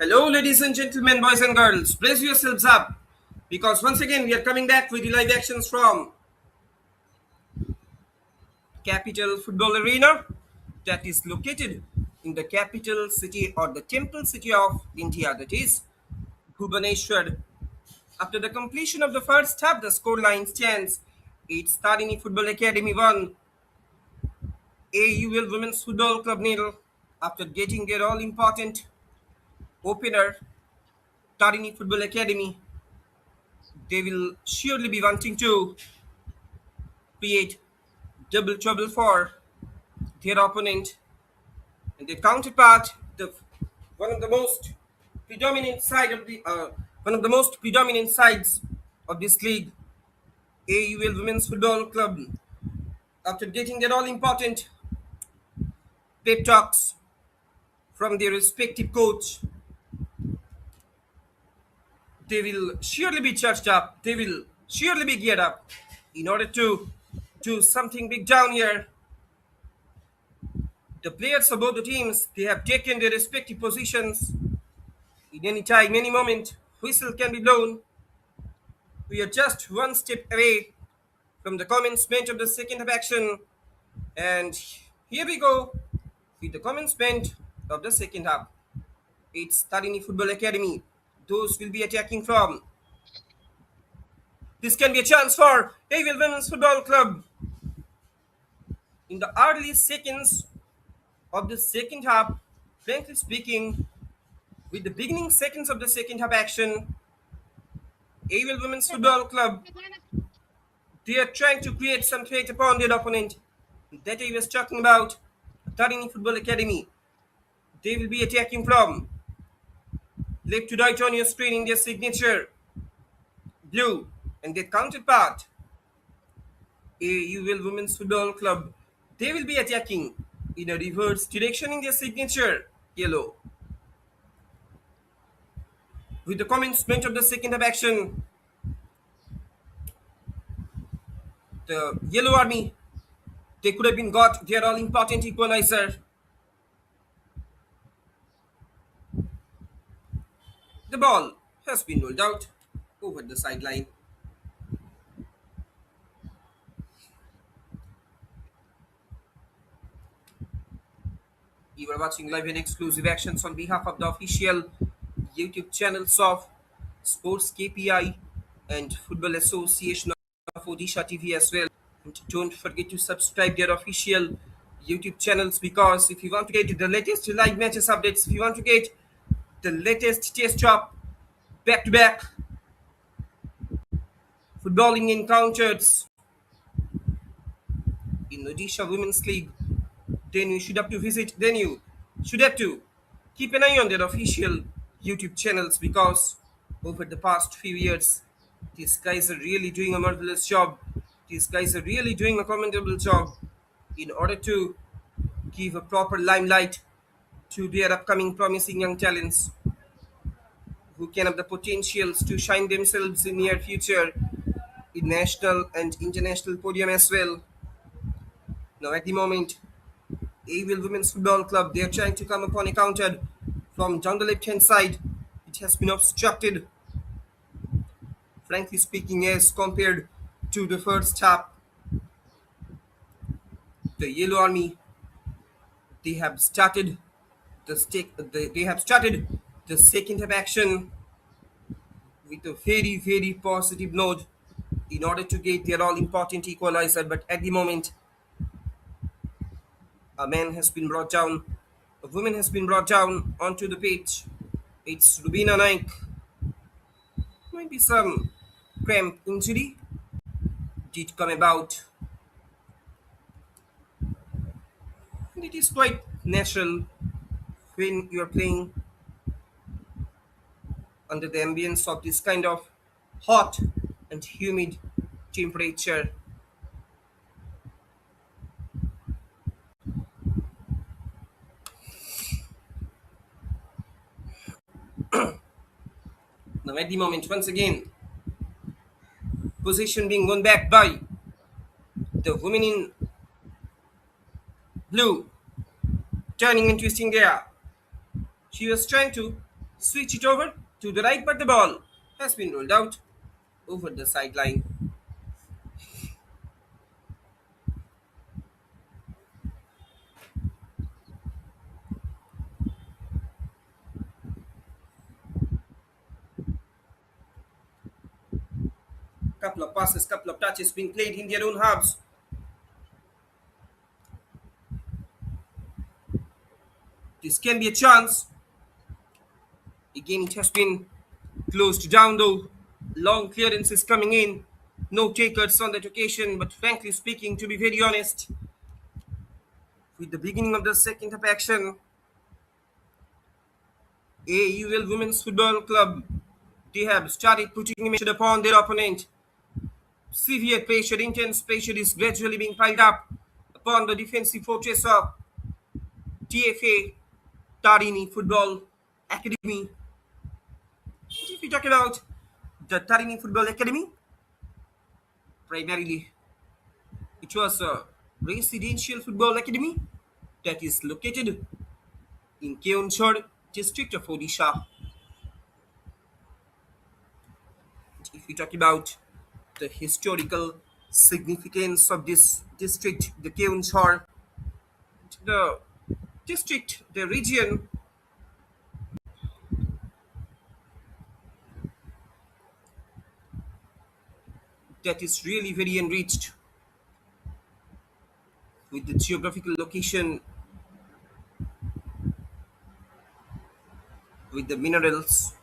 Hello, ladies and gentlemen, boys and girls. Brace yourselves up because once again we are coming back with the live actions from Capital Football Arena that is located in the capital city or the temple city of India, that is Bhubaneswar. After the completion of the first half, the scoreline stands. It's TARINI Football Academy 1, AUL Women's Football Club nil. After getting their all-important opener, TARINI Football Academy, they will surely be wanting to create double trouble for their opponent and their counterpart, the one of the most predominant side of the one of the most predominant sides of this league, AUL Women's Football Club. After getting their all-important pep talks from their respective coach, they will surely be charged up. They will surely be geared up in order to do something big down here. The players of both the teams, they have taken their respective positions. In any time, any moment, whistle can be blown. We are just one step away from the commencement of the second half action. And here we go with the commencement of the second half. It's Tarini Football Academy. Those will be attacking from. This can be a chance for Avil Women's Football Club. In the early seconds of the second half, frankly speaking, with the beginning seconds of the second half action, Avil Women's Football Club, they are trying to create some threat upon their opponent. That I was talking about Tarini Football Academy. They will be attacking from left to right on your screen in their signature blue, and their counterpart, AUL Women's Football Club, they will be attacking in a reverse direction in their signature yellow. With the commencement of the second half action, the Yellow Army, they could have been got their all-important equalizer. The ball has been rolled out over the sideline. You are watching live and exclusive actions on behalf of the official YouTube channels of SportsKPI and Football Association of Odisha TV as well. And don't forget to subscribe their official YouTube channels because if you want to get the latest live matches updates, if you want to get the latest test job back to back footballing encounters in Odisha Women's League, then you should have to visit, then you should have to keep an eye on their official YouTube channels because over the past few years, these guys are really doing a marvelous job. These guys are really doing a commendable job in order to give a proper limelight to their upcoming promising young talents who can have the potentials to shine themselves in near future in national and international podium as well. Now at the moment, Avil Women's Football Club, they are trying to come upon a counter from down the left hand side. It has been obstructed, frankly speaking, as compared to the first half. The Yellow Army, they have started they have started the second half action with a very positive note in order to get their all important equalizer. But at the moment, a man has been brought down, a woman has been brought down onto the pitch. It's Rubina Naik. Might be some cramp injury did come about. And it is quite natural when you are playing under the ambience of this kind of hot and humid temperature. Now at the moment, once again, position being won back by the women in blue, turning and twisting there. She was trying to Switch it over to the right, but the ball has been rolled out over the sideline. Couple of passes, couple of touches being played in their own halves. This can be a chance. Again, it has been closed down though. Long clearance is coming in. No takers on that occasion, but frankly speaking, to be very honest, with the beginning of the second half action, AUL Women's Football Club, they have started putting pressure upon their opponent. Severe pressure, intense pressure is gradually being piled up upon the defensive fortress of TFA, Tarini Football Academy. If we talk about the Tarini Football Academy, primarily it was a residential football academy that is located in Keonjhar district of Odisha. If we talk about the historical significance of this district, the Keonjhar, the district, the region that is really very enriched with the geographical location, with the minerals.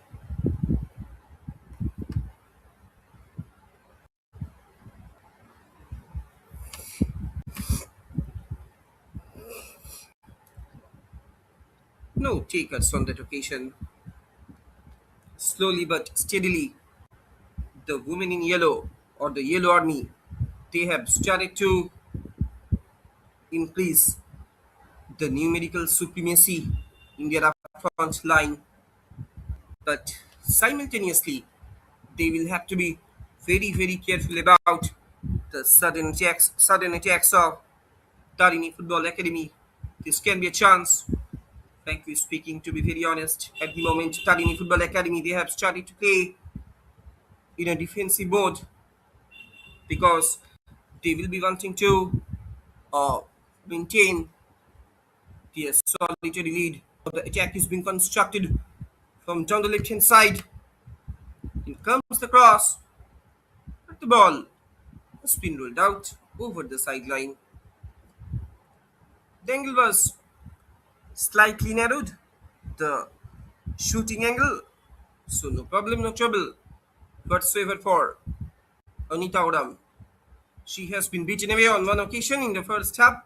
No takers on that occasion. Slowly but steadily, the women in yellow or the yellow army, they have started to increase the numerical supremacy in their front line, but simultaneously they will have to be very very careful about the sudden attacks of Tarini Football Academy. This can be a chance. Frankly speaking, to be very honest, at the moment Tarini Football Academy, they have started to play in a defensive mode because they will be wanting to uh, maintain the solitary lead. The attack is being constructed from down the left hand side. In comes the cross, but the ball has been rolled out over the sideline. The angle was slightly narrowed, the shooting angle, so no problem, no trouble whatsoever for Anita Odam. She has been beaten away on one occasion in the first half.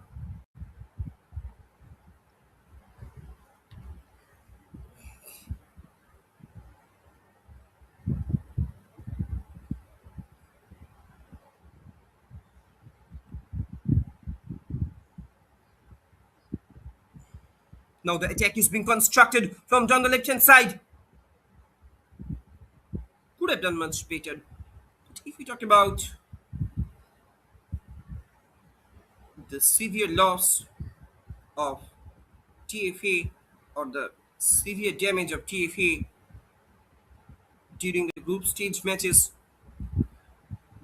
Now the attack is being constructed from down the left hand side. Could have done much better. But if we talk about the severe loss of TFA or the severe damage of TFA during the group stage matches,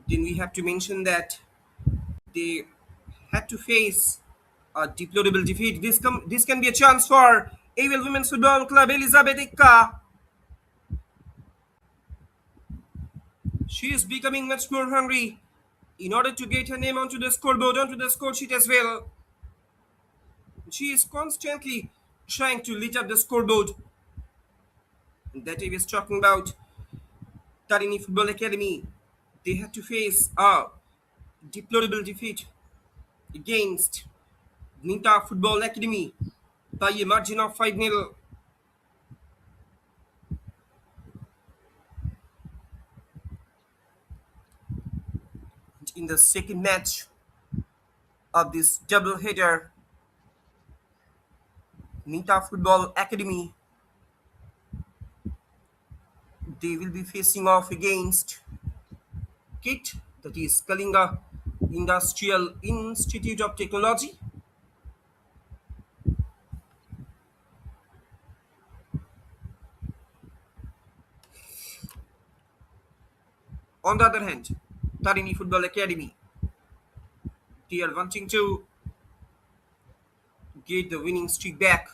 then we have to mention that they had to face a deplorable defeat. This can be a chance for AUL Women's Football Club. Elizabeth Ikka, she is becoming much more hungry in order to get her name onto the scoreboard, onto the score sheet as well. She is constantly trying to lit up the scoreboard. And that I was talking about Tarini Football Academy. They had to face a deplorable defeat against Nita Football Academy by a margin of 5-0. In the second match of this double header, Nita Football Academy, they will be facing off against KIT, that is Kalinga Industrial Institute of Technology. On the other hand, Tarini Football Academy, they are wanting to get the winning streak back.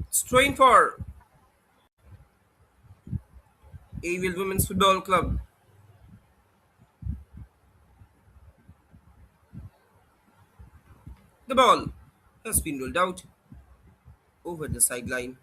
Strain for AUL Women's Football Club. The ball has been rolled out over the sideline.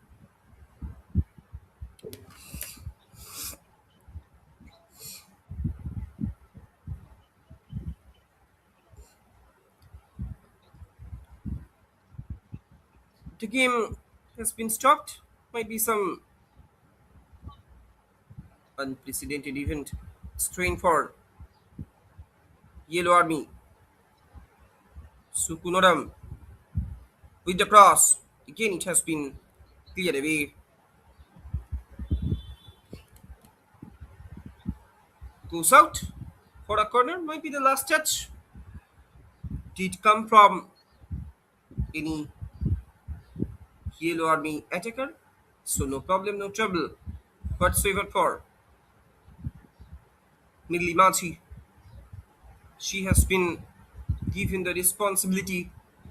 The game has been stopped. Might be some unprecedented event. Strain for Yellow Army. Sukunoram with the cross. Again, it has been cleared away. Goes out for a corner. Might be the last touch. Did come from any Yellow Army attacker. So no problem, no trouble whatsoever for Milimachi. She has been given the responsibility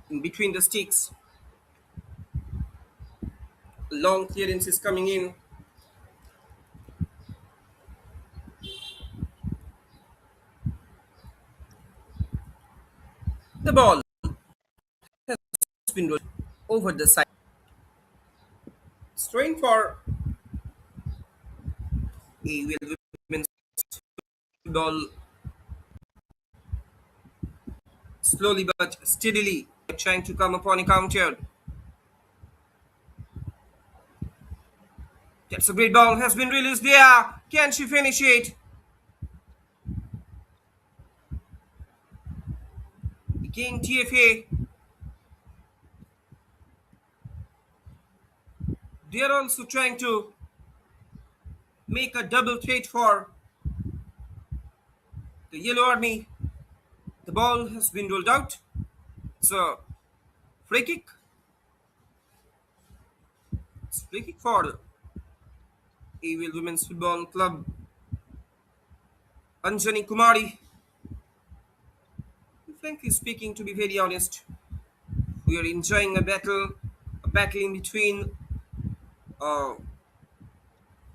in between the sticks. Long clearance is coming in. The ball has been rolled over the side. Throwing for AUL Women's Football. Slowly but steadily trying to come upon a counter. That's a great ball. Has been released there. Can she finish it? Again, TFA. They are also trying to make a double threat for the Yellow Army. The ball has been rolled out. It's a free kick. It's free kick for AUL Women's Football Club. Anjani Kumari. Frankly speaking, to be very honest, we are enjoying a battle in between uh,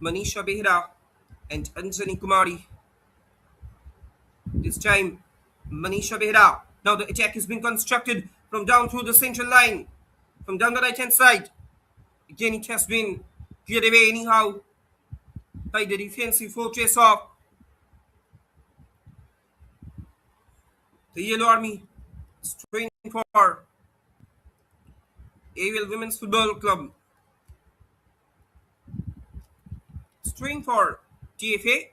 Manisha Behra and Anjani Kumari. This time, Manisha Behra. Now the attack is being constructed from down through the central line, from down the right hand side. Again, it has been cleared away anyhow by the defensive fortress of the Yellow Army. Straining for AUL Women's Football Club. Straining for TFA.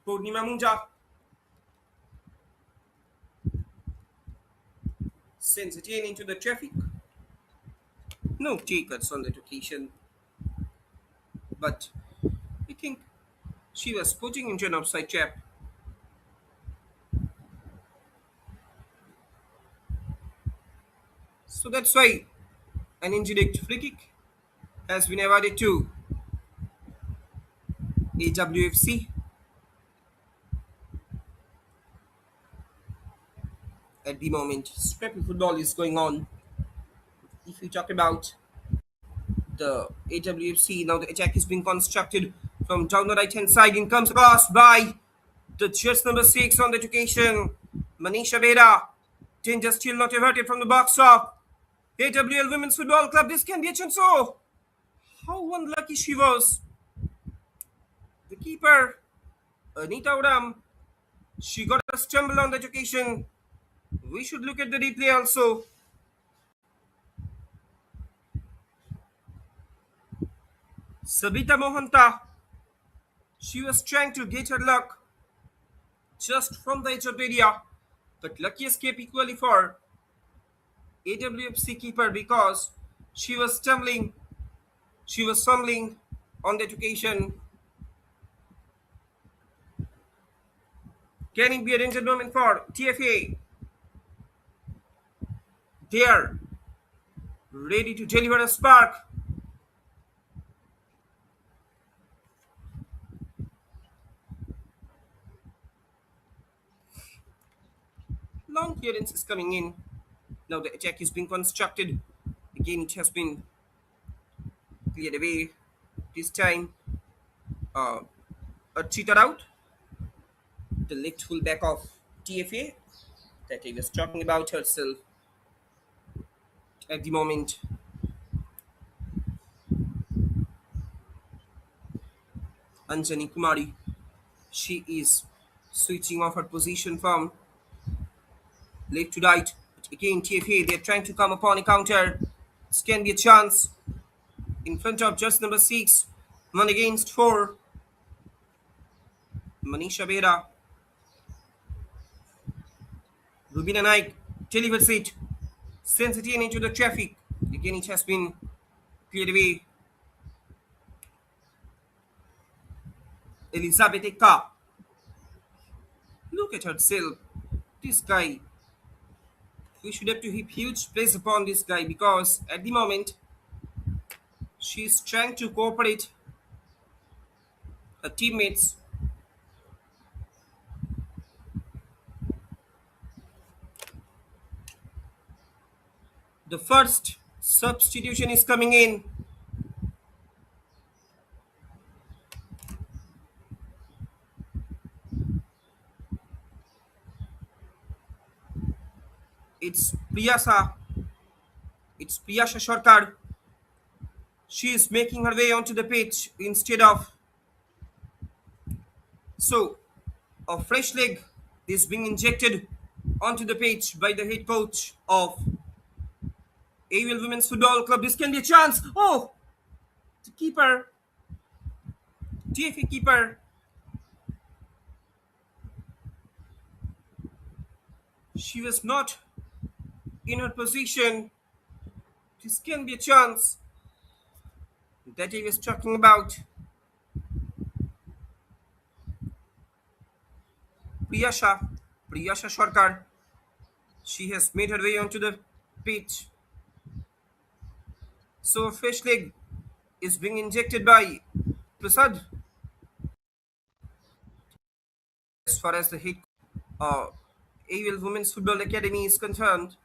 Purnima Munja sends it in into the traffic. No takers on that occasion, but I think she was putting into an offside trap. So that's why an indirect free kick has been awarded to AWFC. At the moment, scrappy football is going on. If we talk about the AWFC, now the attack is being constructed from down the right hand side. In comes across by the just number 6 on that occasion, Manisha Beda. Danger still not averted from the box of AWL Women's Football Club. This can be a chance. So, how unlucky she was. The keeper, Anita Uram, she got a stumble on that occasion. We should look at the replay also. Sabita Mohanta, she was trying to get her luck just from the edge of the area, but lucky escape equally for AWFC keeper because she was fumbling on that occasion. Can it be a danger moment for TFA? They are ready to deliver a spark. Long clearance is coming in. Now the attack is being constructed. Again, it has been cleared away. This time, uh, a cheater out. The left fullback of TFA that I was talking about herself at the moment. Anjani Kumari. She is switching off her position from left to right. But again, TFA, they're trying to come upon a counter. This can be a chance in front of just number 6. 1 against 4. Manisha Bera. Rubina Naik delivers it. Sends it in into the traffic. Again, it has been cleared away. Elizabeth Eka. Look at herself. This guy. We should have to heap huge praise upon this guy because at the moment she's trying to cooperate her teammates. The first substitution is coming in. It's Priyasa. It's Priyasha Sarkar. She is making her way onto the pitch instead of. So, a fresh leg is being injected onto the pitch by the head coach of AUL Women's Football Club. This can be a chance. Oh, the keeper, TFA keeper. She was not in her position. This can be a chance that he was talking about. Priyasha, Priyasha Sarkar. She has made her way onto the pitch. So a fresh leg is being injected by Prasad. As far as the head AUL Women's Football Academy is concerned,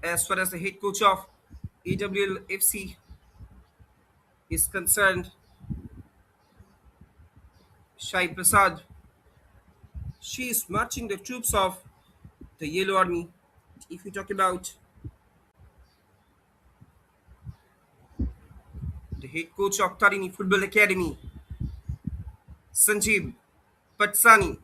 as far as the head coach of AWL FC is concerned, Shai Prasad, she is marching the troops of the Yellow Army. If you talk about the head coach of TARINI Football Academy, Sanjeev Patsani,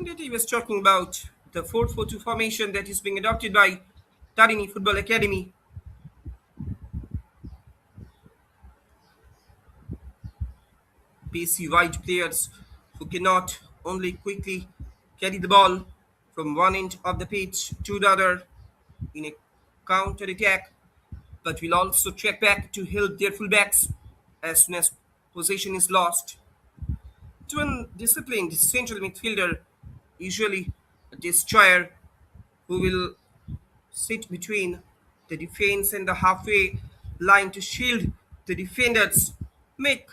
that he was talking about the 4-4-2 formation that is being adopted by Tarini Football Academy. Pacey wide players who cannot only quickly carry the ball from one end of the pitch to the other in a counter attack, but will also track back to help their fullbacks as soon as possession is lost. To an disciplined central midfielder, usually a destroyer who will sit between the defense and the halfway line to shield the defenders, make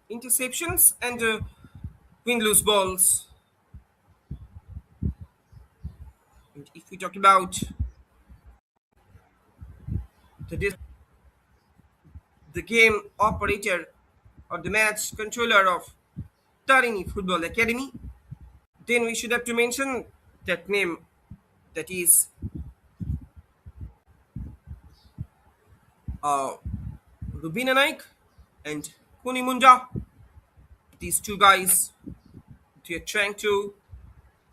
interceptions, and win loose balls. And if we talk about the, the game operator or the match controller of Tarini Football Academy, then we should have to mention that name, that is uh, Rubina Naik and Kuni Munda. These two guys, they are trying to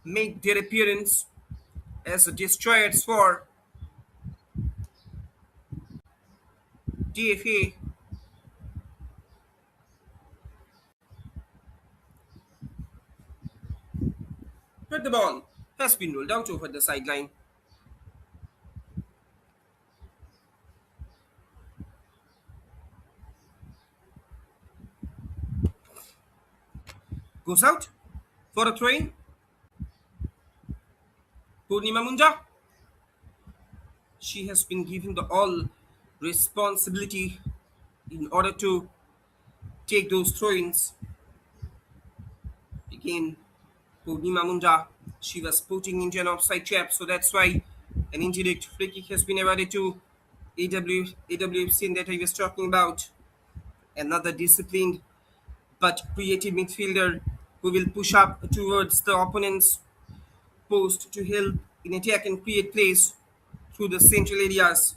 make their appearance as destroyers for DFA. But the ball has been rolled out over the sideline. Goes out for a throw-in. Purnima Munda, she has been given the all responsibility in order to take those throw-ins. Again, Purnima Munda, she was putting into an offside trap, so that's why an indirect free kick has been awarded to AWFC that I was talking about. Another disciplined but creative midfielder who will push up towards the opponent's post to help in attack and create plays through the central areas.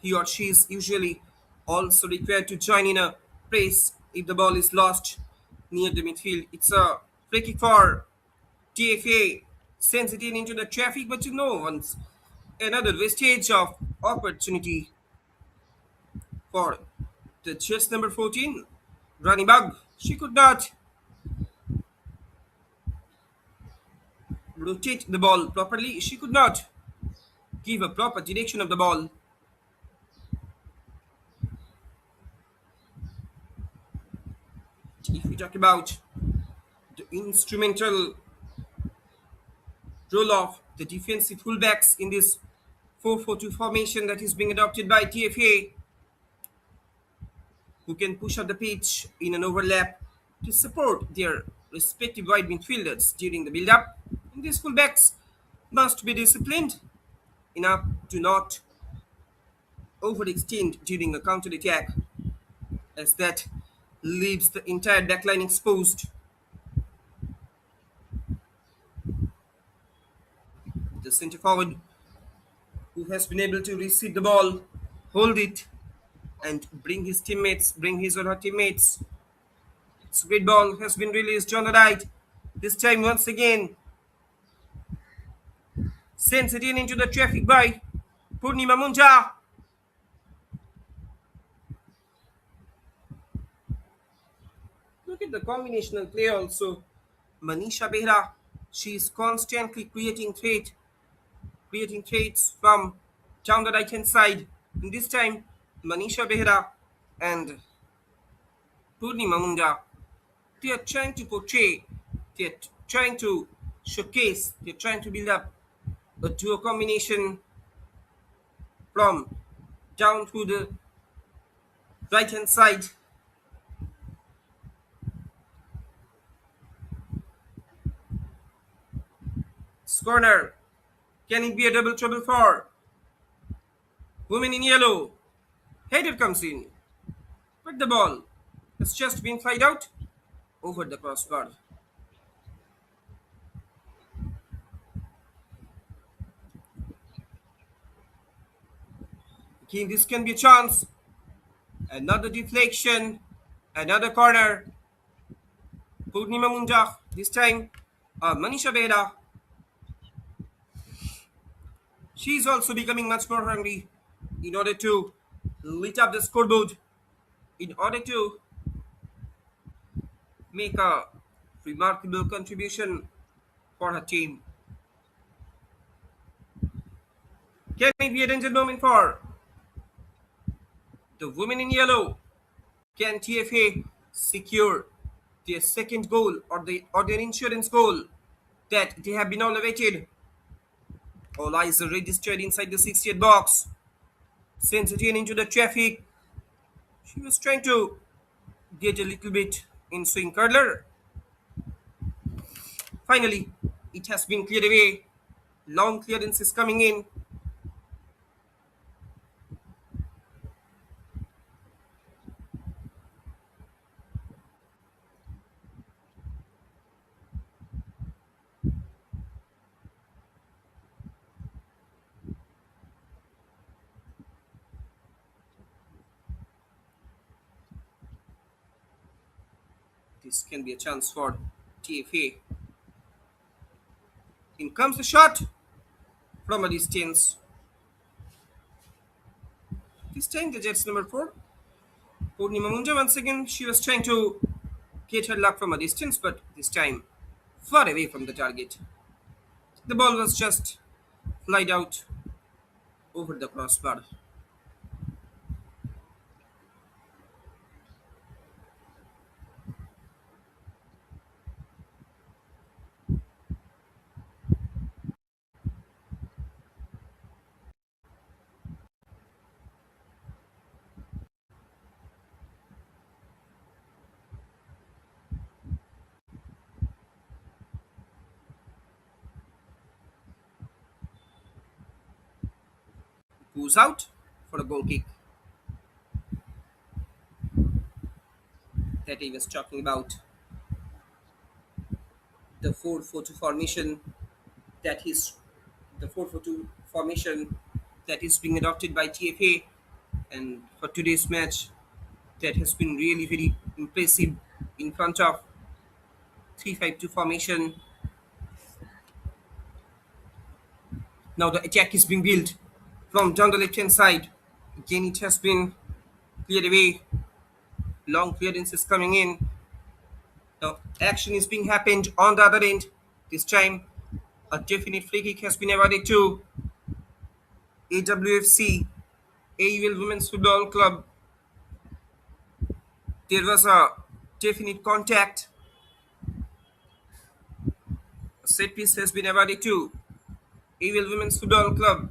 He or she is usually also required to join in a press if the ball is lost near the midfield. It's a free kick for TFA, sends it in into the traffic, but you know, once another wastage of opportunity for the chest number 14, Rani Bug. She could not rotate the ball properly. She could not give a proper direction of the ball. If we talk about the instrumental role of the defensive fullbacks in this 4-4-2 formation that is being adopted by TFA, who can push up the pitch in an overlap to support their respective wide midfielders during the build-up. And these fullbacks must be disciplined enough to not overextend during a counter-attack, as that leaves the entire backline exposed. The centre forward, who has been able to receive the ball, hold it, and bring his or her teammates. It's a great ball has been released on the right. This time, once again, sends it in into the traffic by Purnima Munja. Look at the combinational play also. Manisha Behra, she is constantly creating threats from down the right hand side. And this time, Manisha Behra and Purnima Munja, they are trying to portray, they are trying to showcase, they are trying to build up a duo combination from down to the right hand side. This corner. Can it be a double trouble for women in yellow? Header comes in, but the ball has just been fired out over the crossbar. Again, this can be a chance. Another deflection, another corner. Purnima Munja, this time Manisha Beda. She is also becoming much more hungry in order to lit up the scoreboard, in order to make a remarkable contribution for her team. Can it be a danger moment for the women in yellow? Can TFA secure their second goal or their insurance goal that they have been all awaited? All eyes are registered inside the 60th box. Sends it in into the traffic. She was trying to get a little bit in swing curler. Finally, it has been cleared away. Long clearance is coming in. This can be a chance for TFA. In comes the shot from a distance. This time the Jets number 4. Purnima Munja once again, she was trying to get her luck from a distance, but this time far away from the target. The ball was just flied out over the crossbar. goes out for a goal kick that he was talking about. The 4-4-2 formation that is the 4-4-2 formation that is being adopted by TFA, and for today's match that has been really very impressive in front of 3-5-2 formation. Now the attack is being built from down the left hand side. Again, it has been cleared away. Long clearance is coming in. The action is being happened on the other end. This time, a definite free kick has been awarded to AWFC, AUL Women's Football Club. There was a definite contact. A set piece has been awarded to AUL Women's Football Club.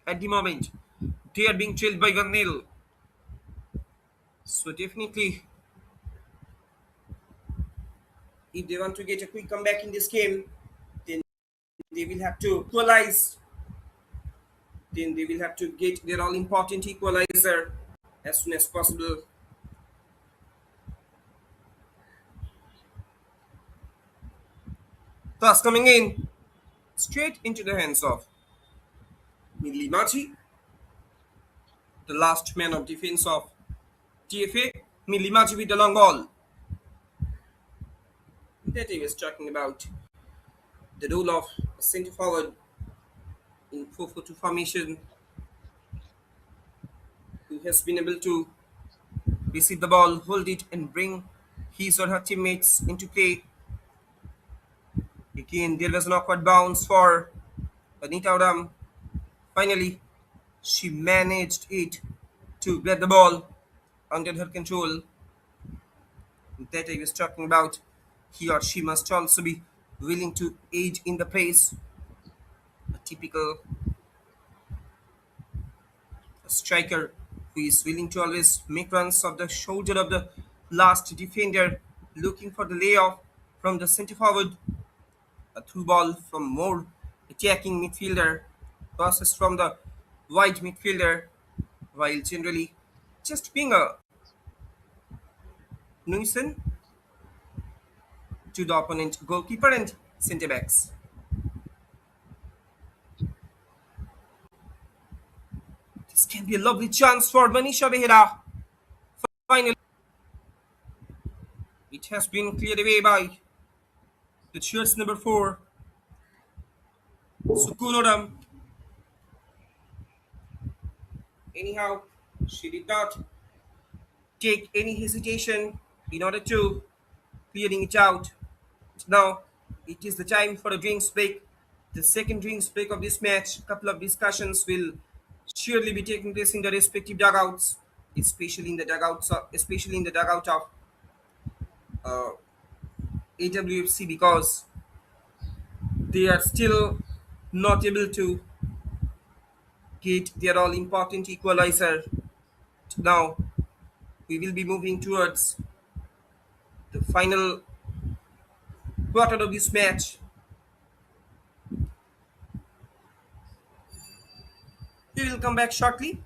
At the moment, they are being trailed by 1-0. So definitely, if they want to get a quick comeback in this game, then they will have to equalize. Then they will have to get their all-important equalizer as soon as possible. Thus coming in straight into the hands of Milimachi, the last man of defense of TFA. Milimachi with the long ball. That he was talking about the role of centre forward in 4-4-2 formation, who has been able to receive the ball, hold it, and bring his or her teammates into play. Again, there was an awkward bounce for Anita Odam. Finally, she managed it to get the ball under her control. That I was talking about. He or she must also be willing to aid in the press. A typical striker who is willing to always make runs of the shoulder of the last defender, looking for the layoff from the centre forward. A through ball from more attacking midfielder, passes from the wide midfielder, while generally just being a nuisance to the opponent goalkeeper and centre backs. This can be a lovely chance for Manisha Behera. Finally, it has been cleared away by the shirts number 4, Sukunodam. Anyhow, she did not take any hesitation in order to clearing it out. Now, it is the time for a drinks break. The second drinks break of this match. A couple of discussions will surely be taking place in the respective dugouts, especially in the dugout of uh, AWFC, because they are still not able to get their all important equalizer. Now, we will be moving towards the final quarter of this match. We will come back shortly.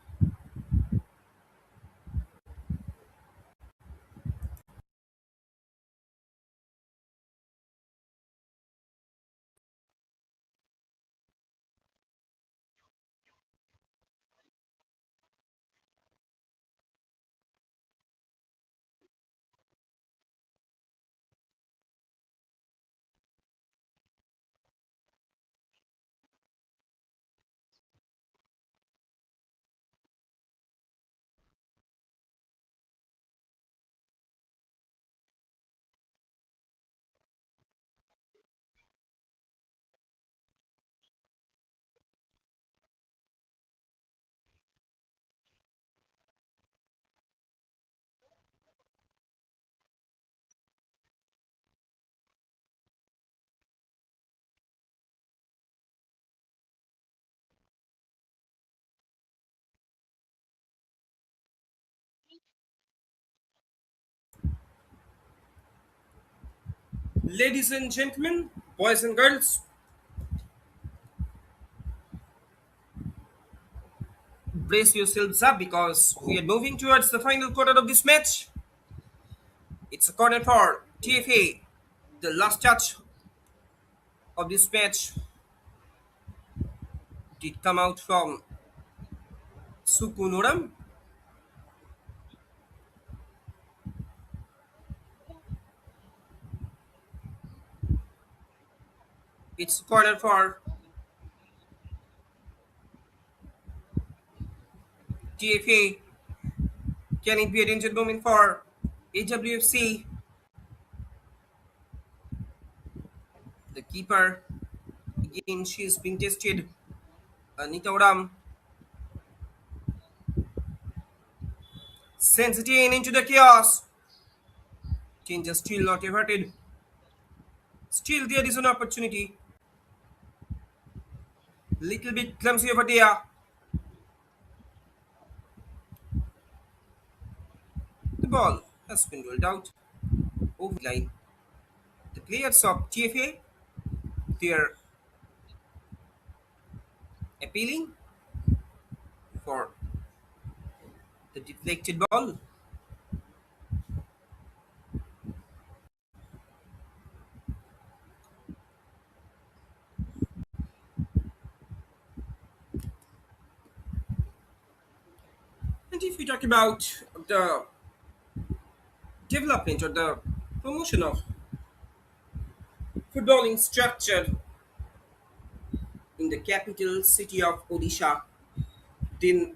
Ladies and gentlemen, boys and girls, brace yourselves up because we are moving towards the final quarter of this match. It's a corner for TFA. The last touch of this match did come out from Sukunuram. It's a corner for TFA. Can it be a danger moment for AWFC? The keeper, again, she's being tested. Anita Oram sends it in into the chaos. Danger still not averted. Still, there is an opportunity. Little bit clumsy over there. The ball has been rolled out over the line. The players of TFA, they're appealing for the deflected ball. And if we talk about the development or the promotion of footballing structure in the capital city of Odisha, then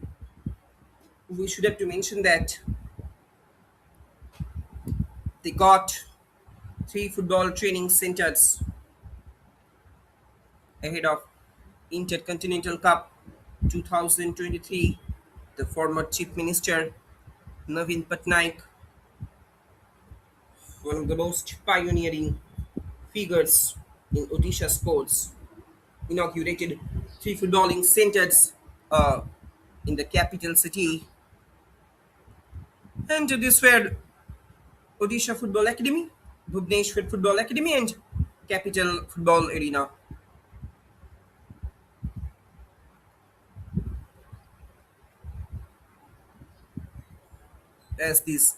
we should have to mention that they got three football training centers ahead of Intercontinental Cup 2023. The former Chief Minister Naveen Patnaik, one of the most pioneering figures in Odisha sports, inaugurated three footballing centers uh, in the capital city. And this were Odisha Football Academy, Bhubaneswar Football Academy, and Capital Football Arena. As these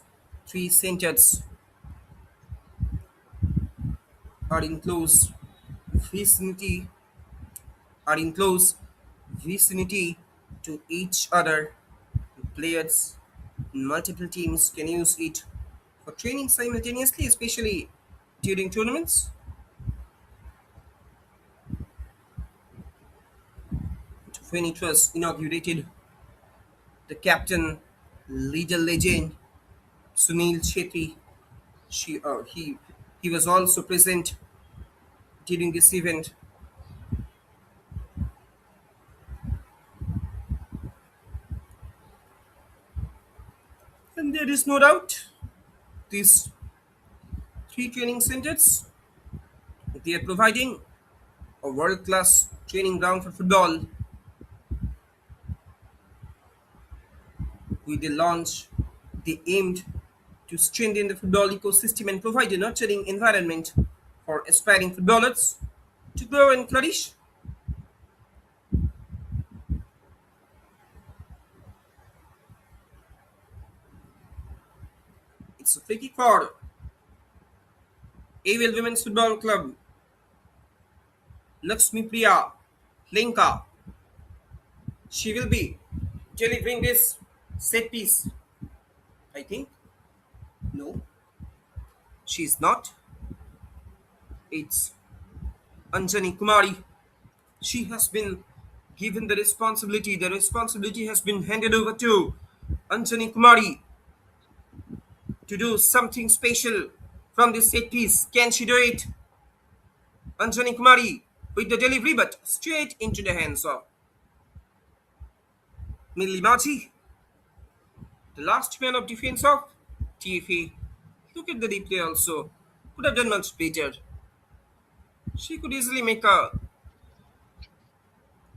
three centers are in close vicinity, are in close vicinity to each other, players in multiple teams can use it for training simultaneously, especially during tournaments. When it was inaugurated, the captain, leader legend Sunil Chetty, she, he was also present during this event. And there is no doubt these three training centers, they are providing a world-class training ground for football. With the launch, they aimed to strengthen the football ecosystem and provide a nurturing environment for aspiring footballers to grow and flourish. It's a free kick for AUL Women's Football Club. Lakshmi Priya Lenka. She will be delivering this set piece. I think. No, she's not. It's Anjani Kumari. She has been given the responsibility. The responsibility has been handed over to Anjani Kumari to do something special from this set piece. Can she do it? Anjani Kumari with the delivery, but straight into the hands of Millie Maji, the last man of defense of TFA. Look at the replay also. Could have done much better. She could easily make a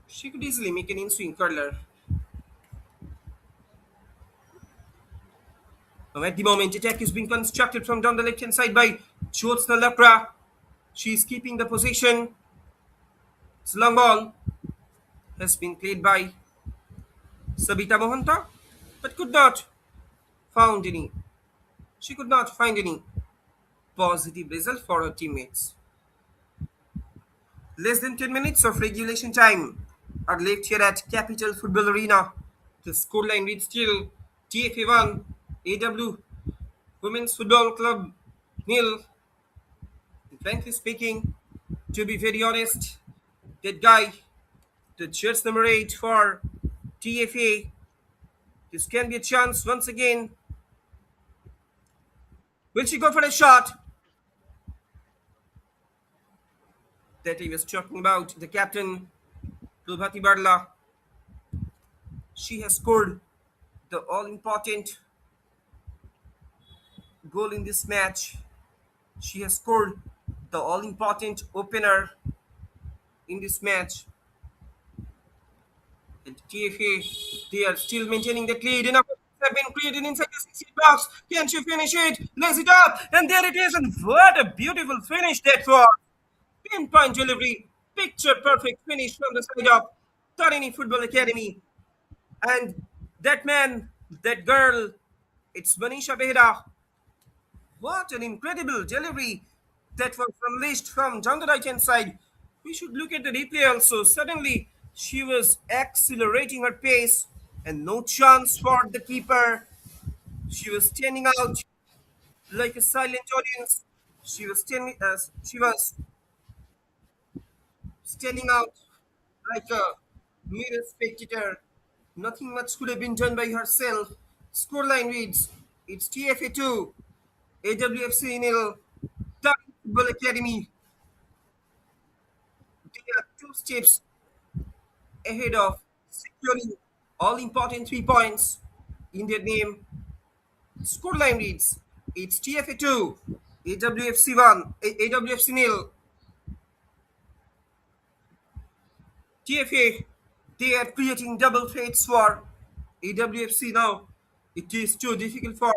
she could easily make an in-swing curler. Now at the moment, attack is being constructed from down the left-hand side by Jyotsna Lapra. She's keeping the possession. It's long ball has been played by Sabita Mohanta, but could not found any. She could not find any positive result for her teammates. Less than 10 minutes of regulation time are left here at Capital Football Arena. The scoreline reads still TFA 1, AW Women's Football Club nil. And frankly speaking, to be very honest, that guy, the jersey number 8 for TFA, this can be a chance once again. Will she go for a shot? That he was talking about, the captain, Prabhati Barla. She has scored the all important goal in this match. She has scored the all important opener in this match. And TFA, they are still maintaining that lead. Enough have been created inside the 60 box. Can she finish it? Lays it up. And there it is. And what a beautiful finish that was. Pinpoint delivery. Picture perfect finish from the side of Tarini Football Academy. And that man, that girl, it's Manisha Behra. What an incredible delivery that was unleashed from down the right hand side. We should look at the replay also. Suddenly, she was accelerating her pace and no chance for the keeper. She was standing out like a silent audience. She was standing out like a mere spectator. Nothing much could have been done by herself. Scoreline reads, it's TFA 2, AWFC nil, Target Football Academy. They are two steps ahead of securing all important 3 points in their name. Scoreline reads, it's TFA 2, AWFC 1, AWFC nil. TFA, they are creating double threats for AWFC now. It is too difficult for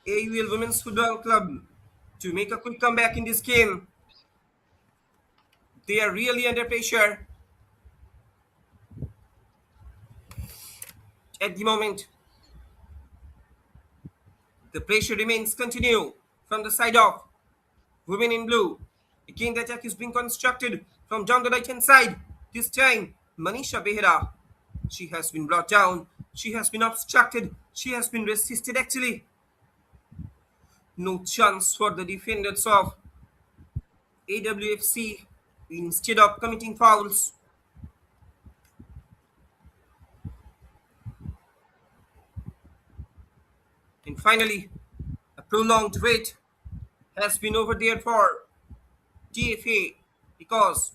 AUL Women's Football Club to make a quick comeback in this game. They are really under pressure at the moment. The pressure remains continue from the side of Women in Blue. Again, the attack is being constructed from down the right hand side. This time, Manisha Behra. She has been brought down. She has been obstructed. She has been resisted actually. No chance for the defenders of AWFC instead of committing fouls. And finally, a prolonged wait has been over there for TFA because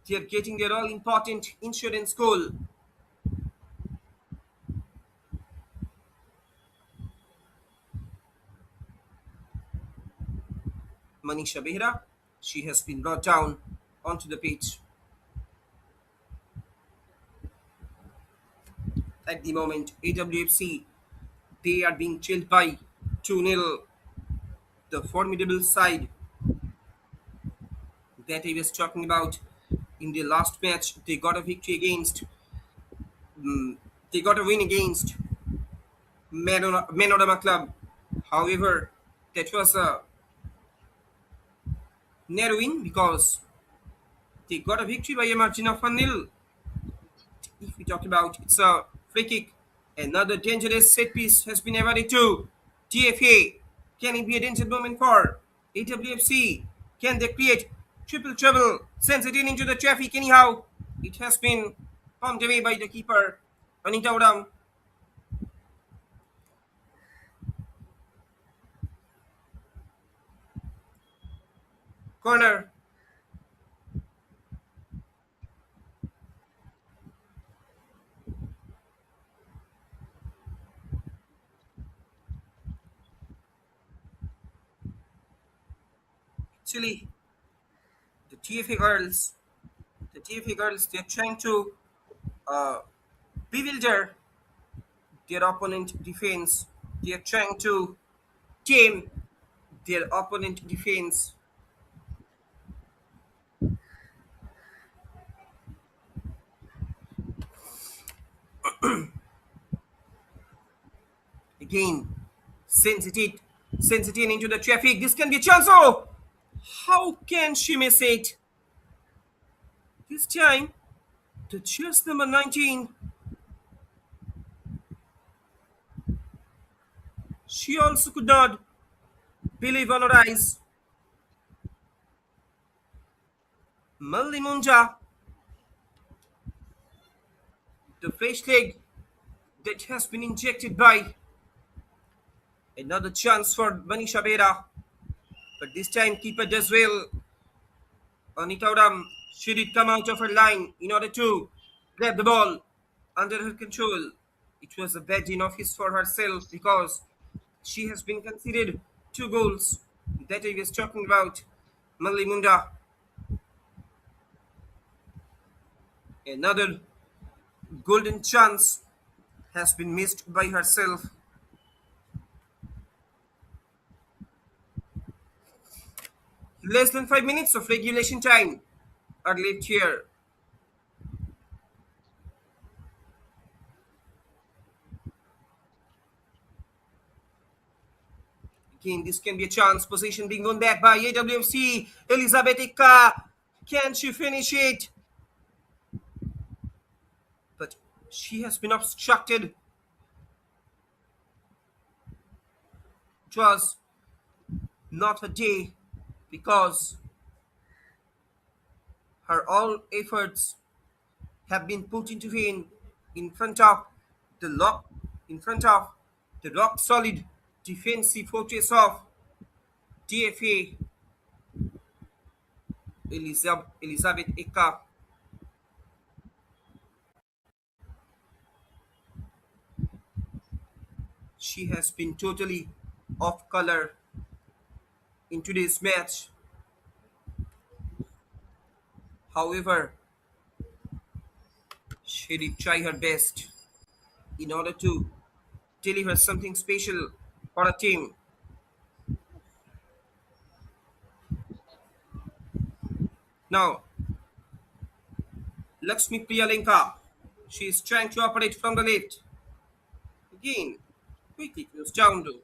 they are getting their all important insurance goal. Manisha Behra, she has been brought down onto the pitch. At the moment, AWFC, they are being chilled by 2-0. The formidable side that I was talking about in the last match, they got a victory against, they got a win against Menorama Club. However, that was a narrow win because they got a victory by a margin of 1-0. If we talk about, it's a free kick. Another dangerous set piece has been awarded to TFA. Can it be a danger moment for AWFC? Can they create triple trouble? Sends it in into the traffic anyhow. It has been pumped away by the keeper, Anita Odam. Corner. Actually, the TFA girls, they're trying to uh, bewilder their opponent defense. They're trying to tame their opponent defends. Again, sends it into the traffic. This can be a chance. Oh, how can she miss it? This time, the chess number 19. She also could not believe on her eyes. Malli Munja, the fresh leg that has been injected by another chance for Manisha Bera. But this time, keeper does well. Anita Uram, she did come out of her line in order to grab the ball under her control. It was a bad office for herself because she has been conceded 2 goals that I was talking about. Malli Munda, another golden chance has been missed by herself. Less than 5 minutes of regulation time are left here. Again, this can be a chance. Position being won back by AWMC. Elizabeth Ika. Can she finish it? But she has been obstructed. It was not her day because her all efforts have been put into vain in front of the lock, in front of the rock solid defensive fortress of TFA. Elizabeth Eka. She has been totally off color in today's match. However, she did try her best in order to deliver something special for a team. Now, Lakshmi Priyalenka. She is trying to operate from the left. Again, quickly goes down to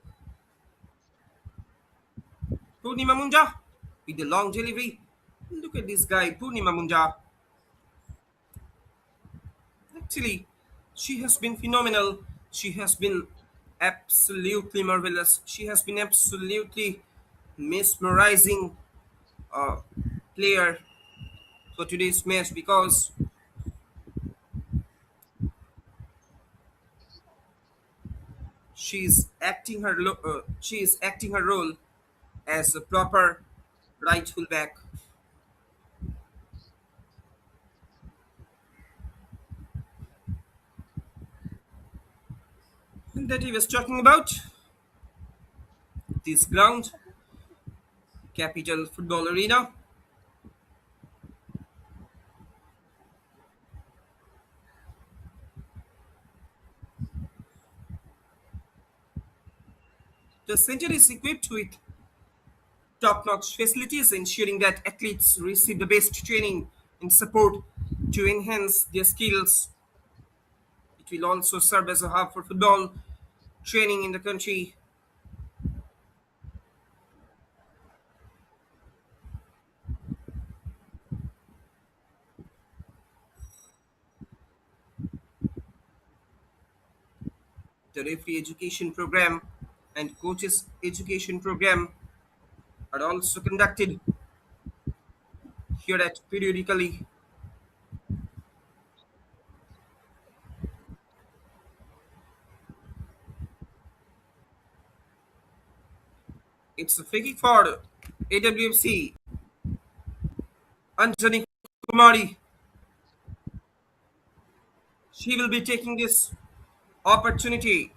Purnima Munja with the long delivery. Look at this guy, Purnima Munja. Actually, she has been phenomenal. She has been absolutely marvelous. She has been absolutely mesmerizing uh, player for today's match because she is acting her role as a proper right fullback. And that he was talking about this ground, Capital Football Arena. The center is equipped with top-notch facilities, ensuring that athletes receive the best training and support to enhance their skills. It will also serve as a hub for football training in the country. The referee education program and coaches education program are also conducted here at periodically. It's a free kick for AWFC. Anjani Kumari. She will be taking this opportunity.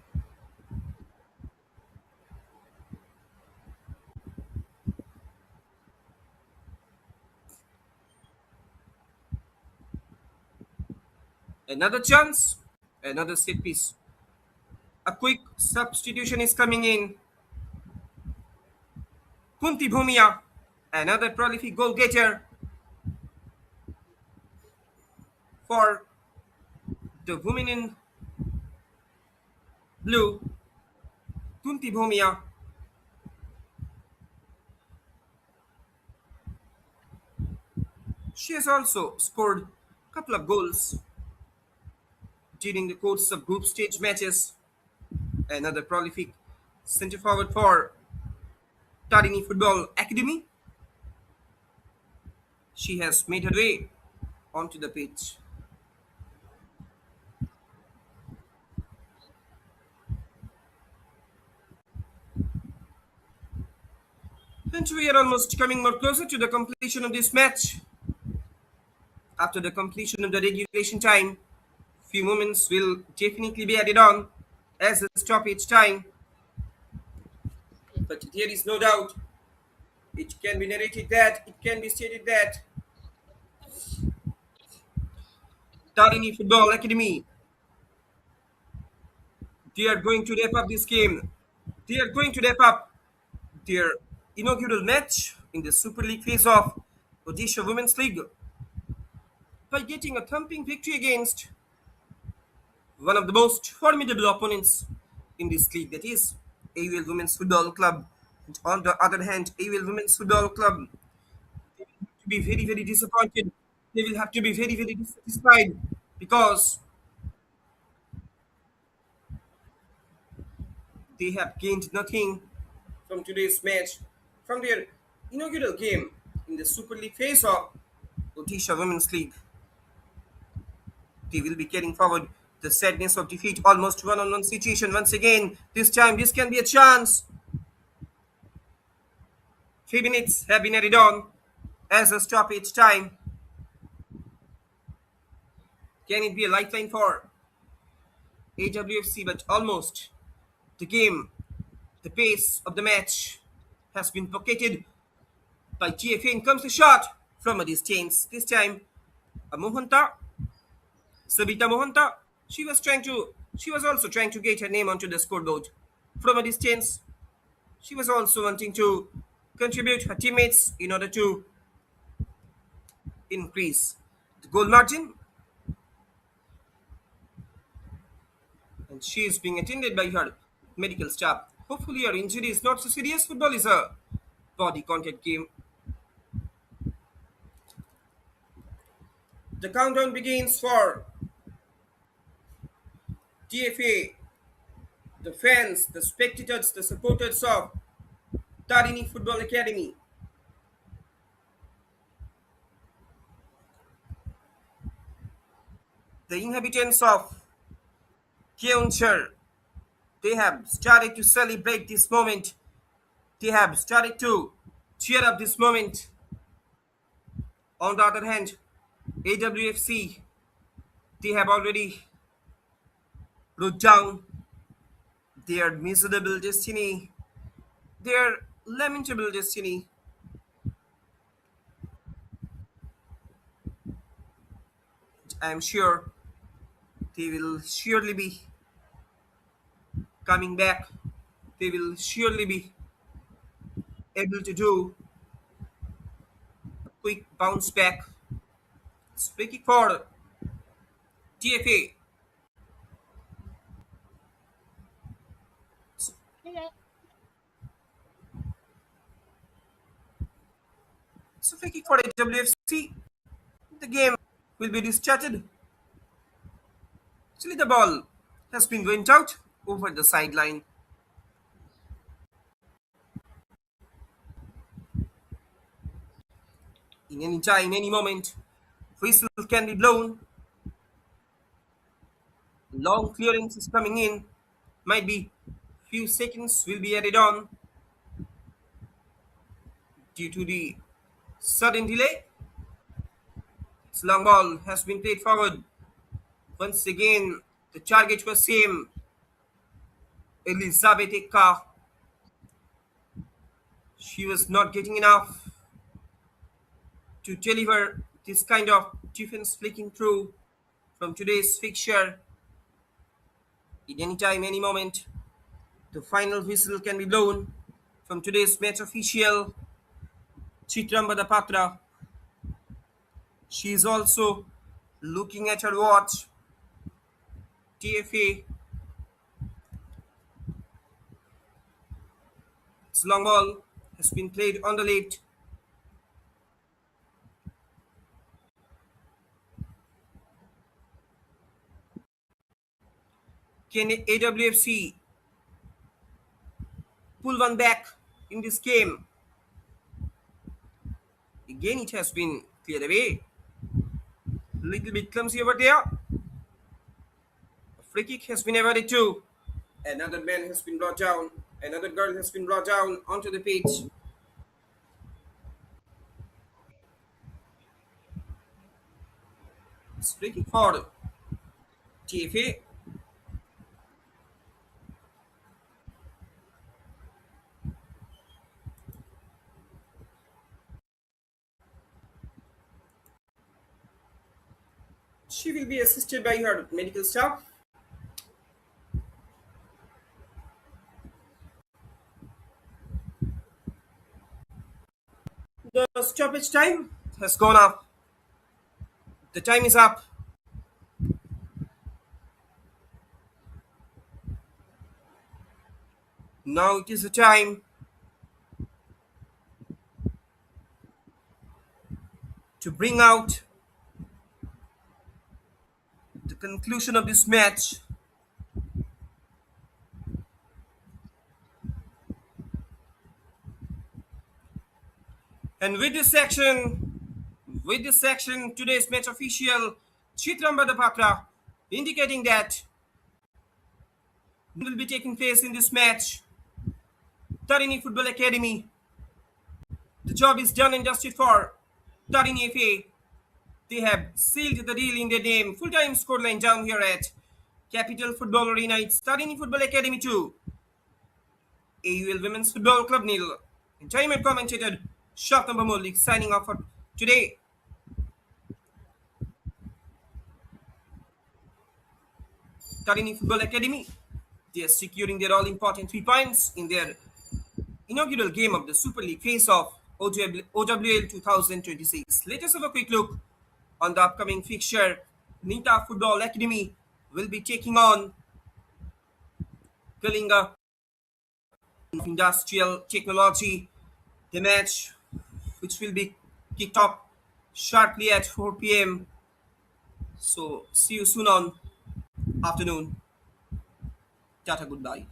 Another chance, another set piece. A quick substitution is coming in. Kunti Bhumia, another prolific goal getter for the women in blue. Kunti Bhumia, she has also scored a couple of goals during the course of group stage matches. Another prolific centre forward for Tarini Football Academy. She has made her way onto the pitch. And we are almost coming more closer to the completion of this match. After the completion of the regulation time, few moments will definitely be added on as a stoppage time. But there is no doubt it can be narrated that, it can be stated that Tarini Football Academy, they are going to wrap up this game. They are going to wrap up their inaugural match in the Super League phase of Odisha Women's League by getting a thumping victory against one of the most formidable opponents in this league, that is AUL Women's Football Club. And on the other hand, AUL Women's Football Club to be very, very disappointed. They will have to be very, very dissatisfied because they have gained nothing from today's match, from their inaugural game in the Super League phase of Odisha Women's League. They will be carrying forward the sadness of defeat, almost one-on-one situation once again. This time, this can be a chance. 3 minutes have been added on as a stoppage time. Can it be a lifeline for AWFC? But almost the game, the pace of the match has been pocketed by GFA. In comes the shot from a distance. This time, a Mohanta, Sabita Mohanta. She was also trying to get her name onto the scoreboard from a distance. She was also wanting to contribute her teammates in order to increase the goal margin. And she is being attended by her medical staff. Hopefully, her injury is not so serious. Football is a body contact game. The countdown begins for TFA, the fans, the spectators, the supporters of Tarini Football Academy. The inhabitants of Keonchar, they have started to celebrate this moment. They have started to cheer up this moment. On the other hand, AWFC, they have already wrote down their miserable destiny, their lamentable destiny. I am sure they will surely be coming back. They will surely be able to do a quick bounce back. Speaking for TFA, speaking for AWFC, the game will be restarted. Actually, the ball has been went out over the sideline. In any time, any moment, whistle can be blown. Long clearance is coming in. Might be few seconds will be added on due to the sudden delay. Its long ball has been played forward. Once again, the target was same. Elizabeth Ekka. She was not getting enough to deliver this kind of defense flicking through from today's fixture. In any time, any moment, the final whistle can be blown from today's match official, Chitrambada Patra. She is also looking at her watch. TFA. It's long ball has been played on the left. Can AWFC pull one back in this game? Again, it has been cleared away. Little bit clumsy over there. A free kick has been avoided too. Another man has been brought down. Another girl has been brought down onto the pitch. It's free kick for TFA. She will be assisted by her medical staff. The stoppage time has gone up. The time is up. Now it is the time to bring out the conclusion of this match. And with this section, today's match official Chitrambada Patra indicating that will be taking place in this match. Tarini Football Academy. The job is done and dusted for Tarini FA. They have sealed the deal in their name. Full-time scoreline down here at Capital Football Arena. It's Tarini Football Academy 2. AUL Women's Football Club nil. And time and commentator Shaftam Bamoli signing off for today. Tarini Football Academy. They are securing their all-important 3 points in their inaugural game of the Super League face-off OWL 2026. Let us have a quick look on the upcoming fixture. Nita Football Academy will be taking on Kalinga Industrial Technology. The match, which will be kicked off sharply at 4 p.m. So, see you soon on afternoon. Tata, goodbye.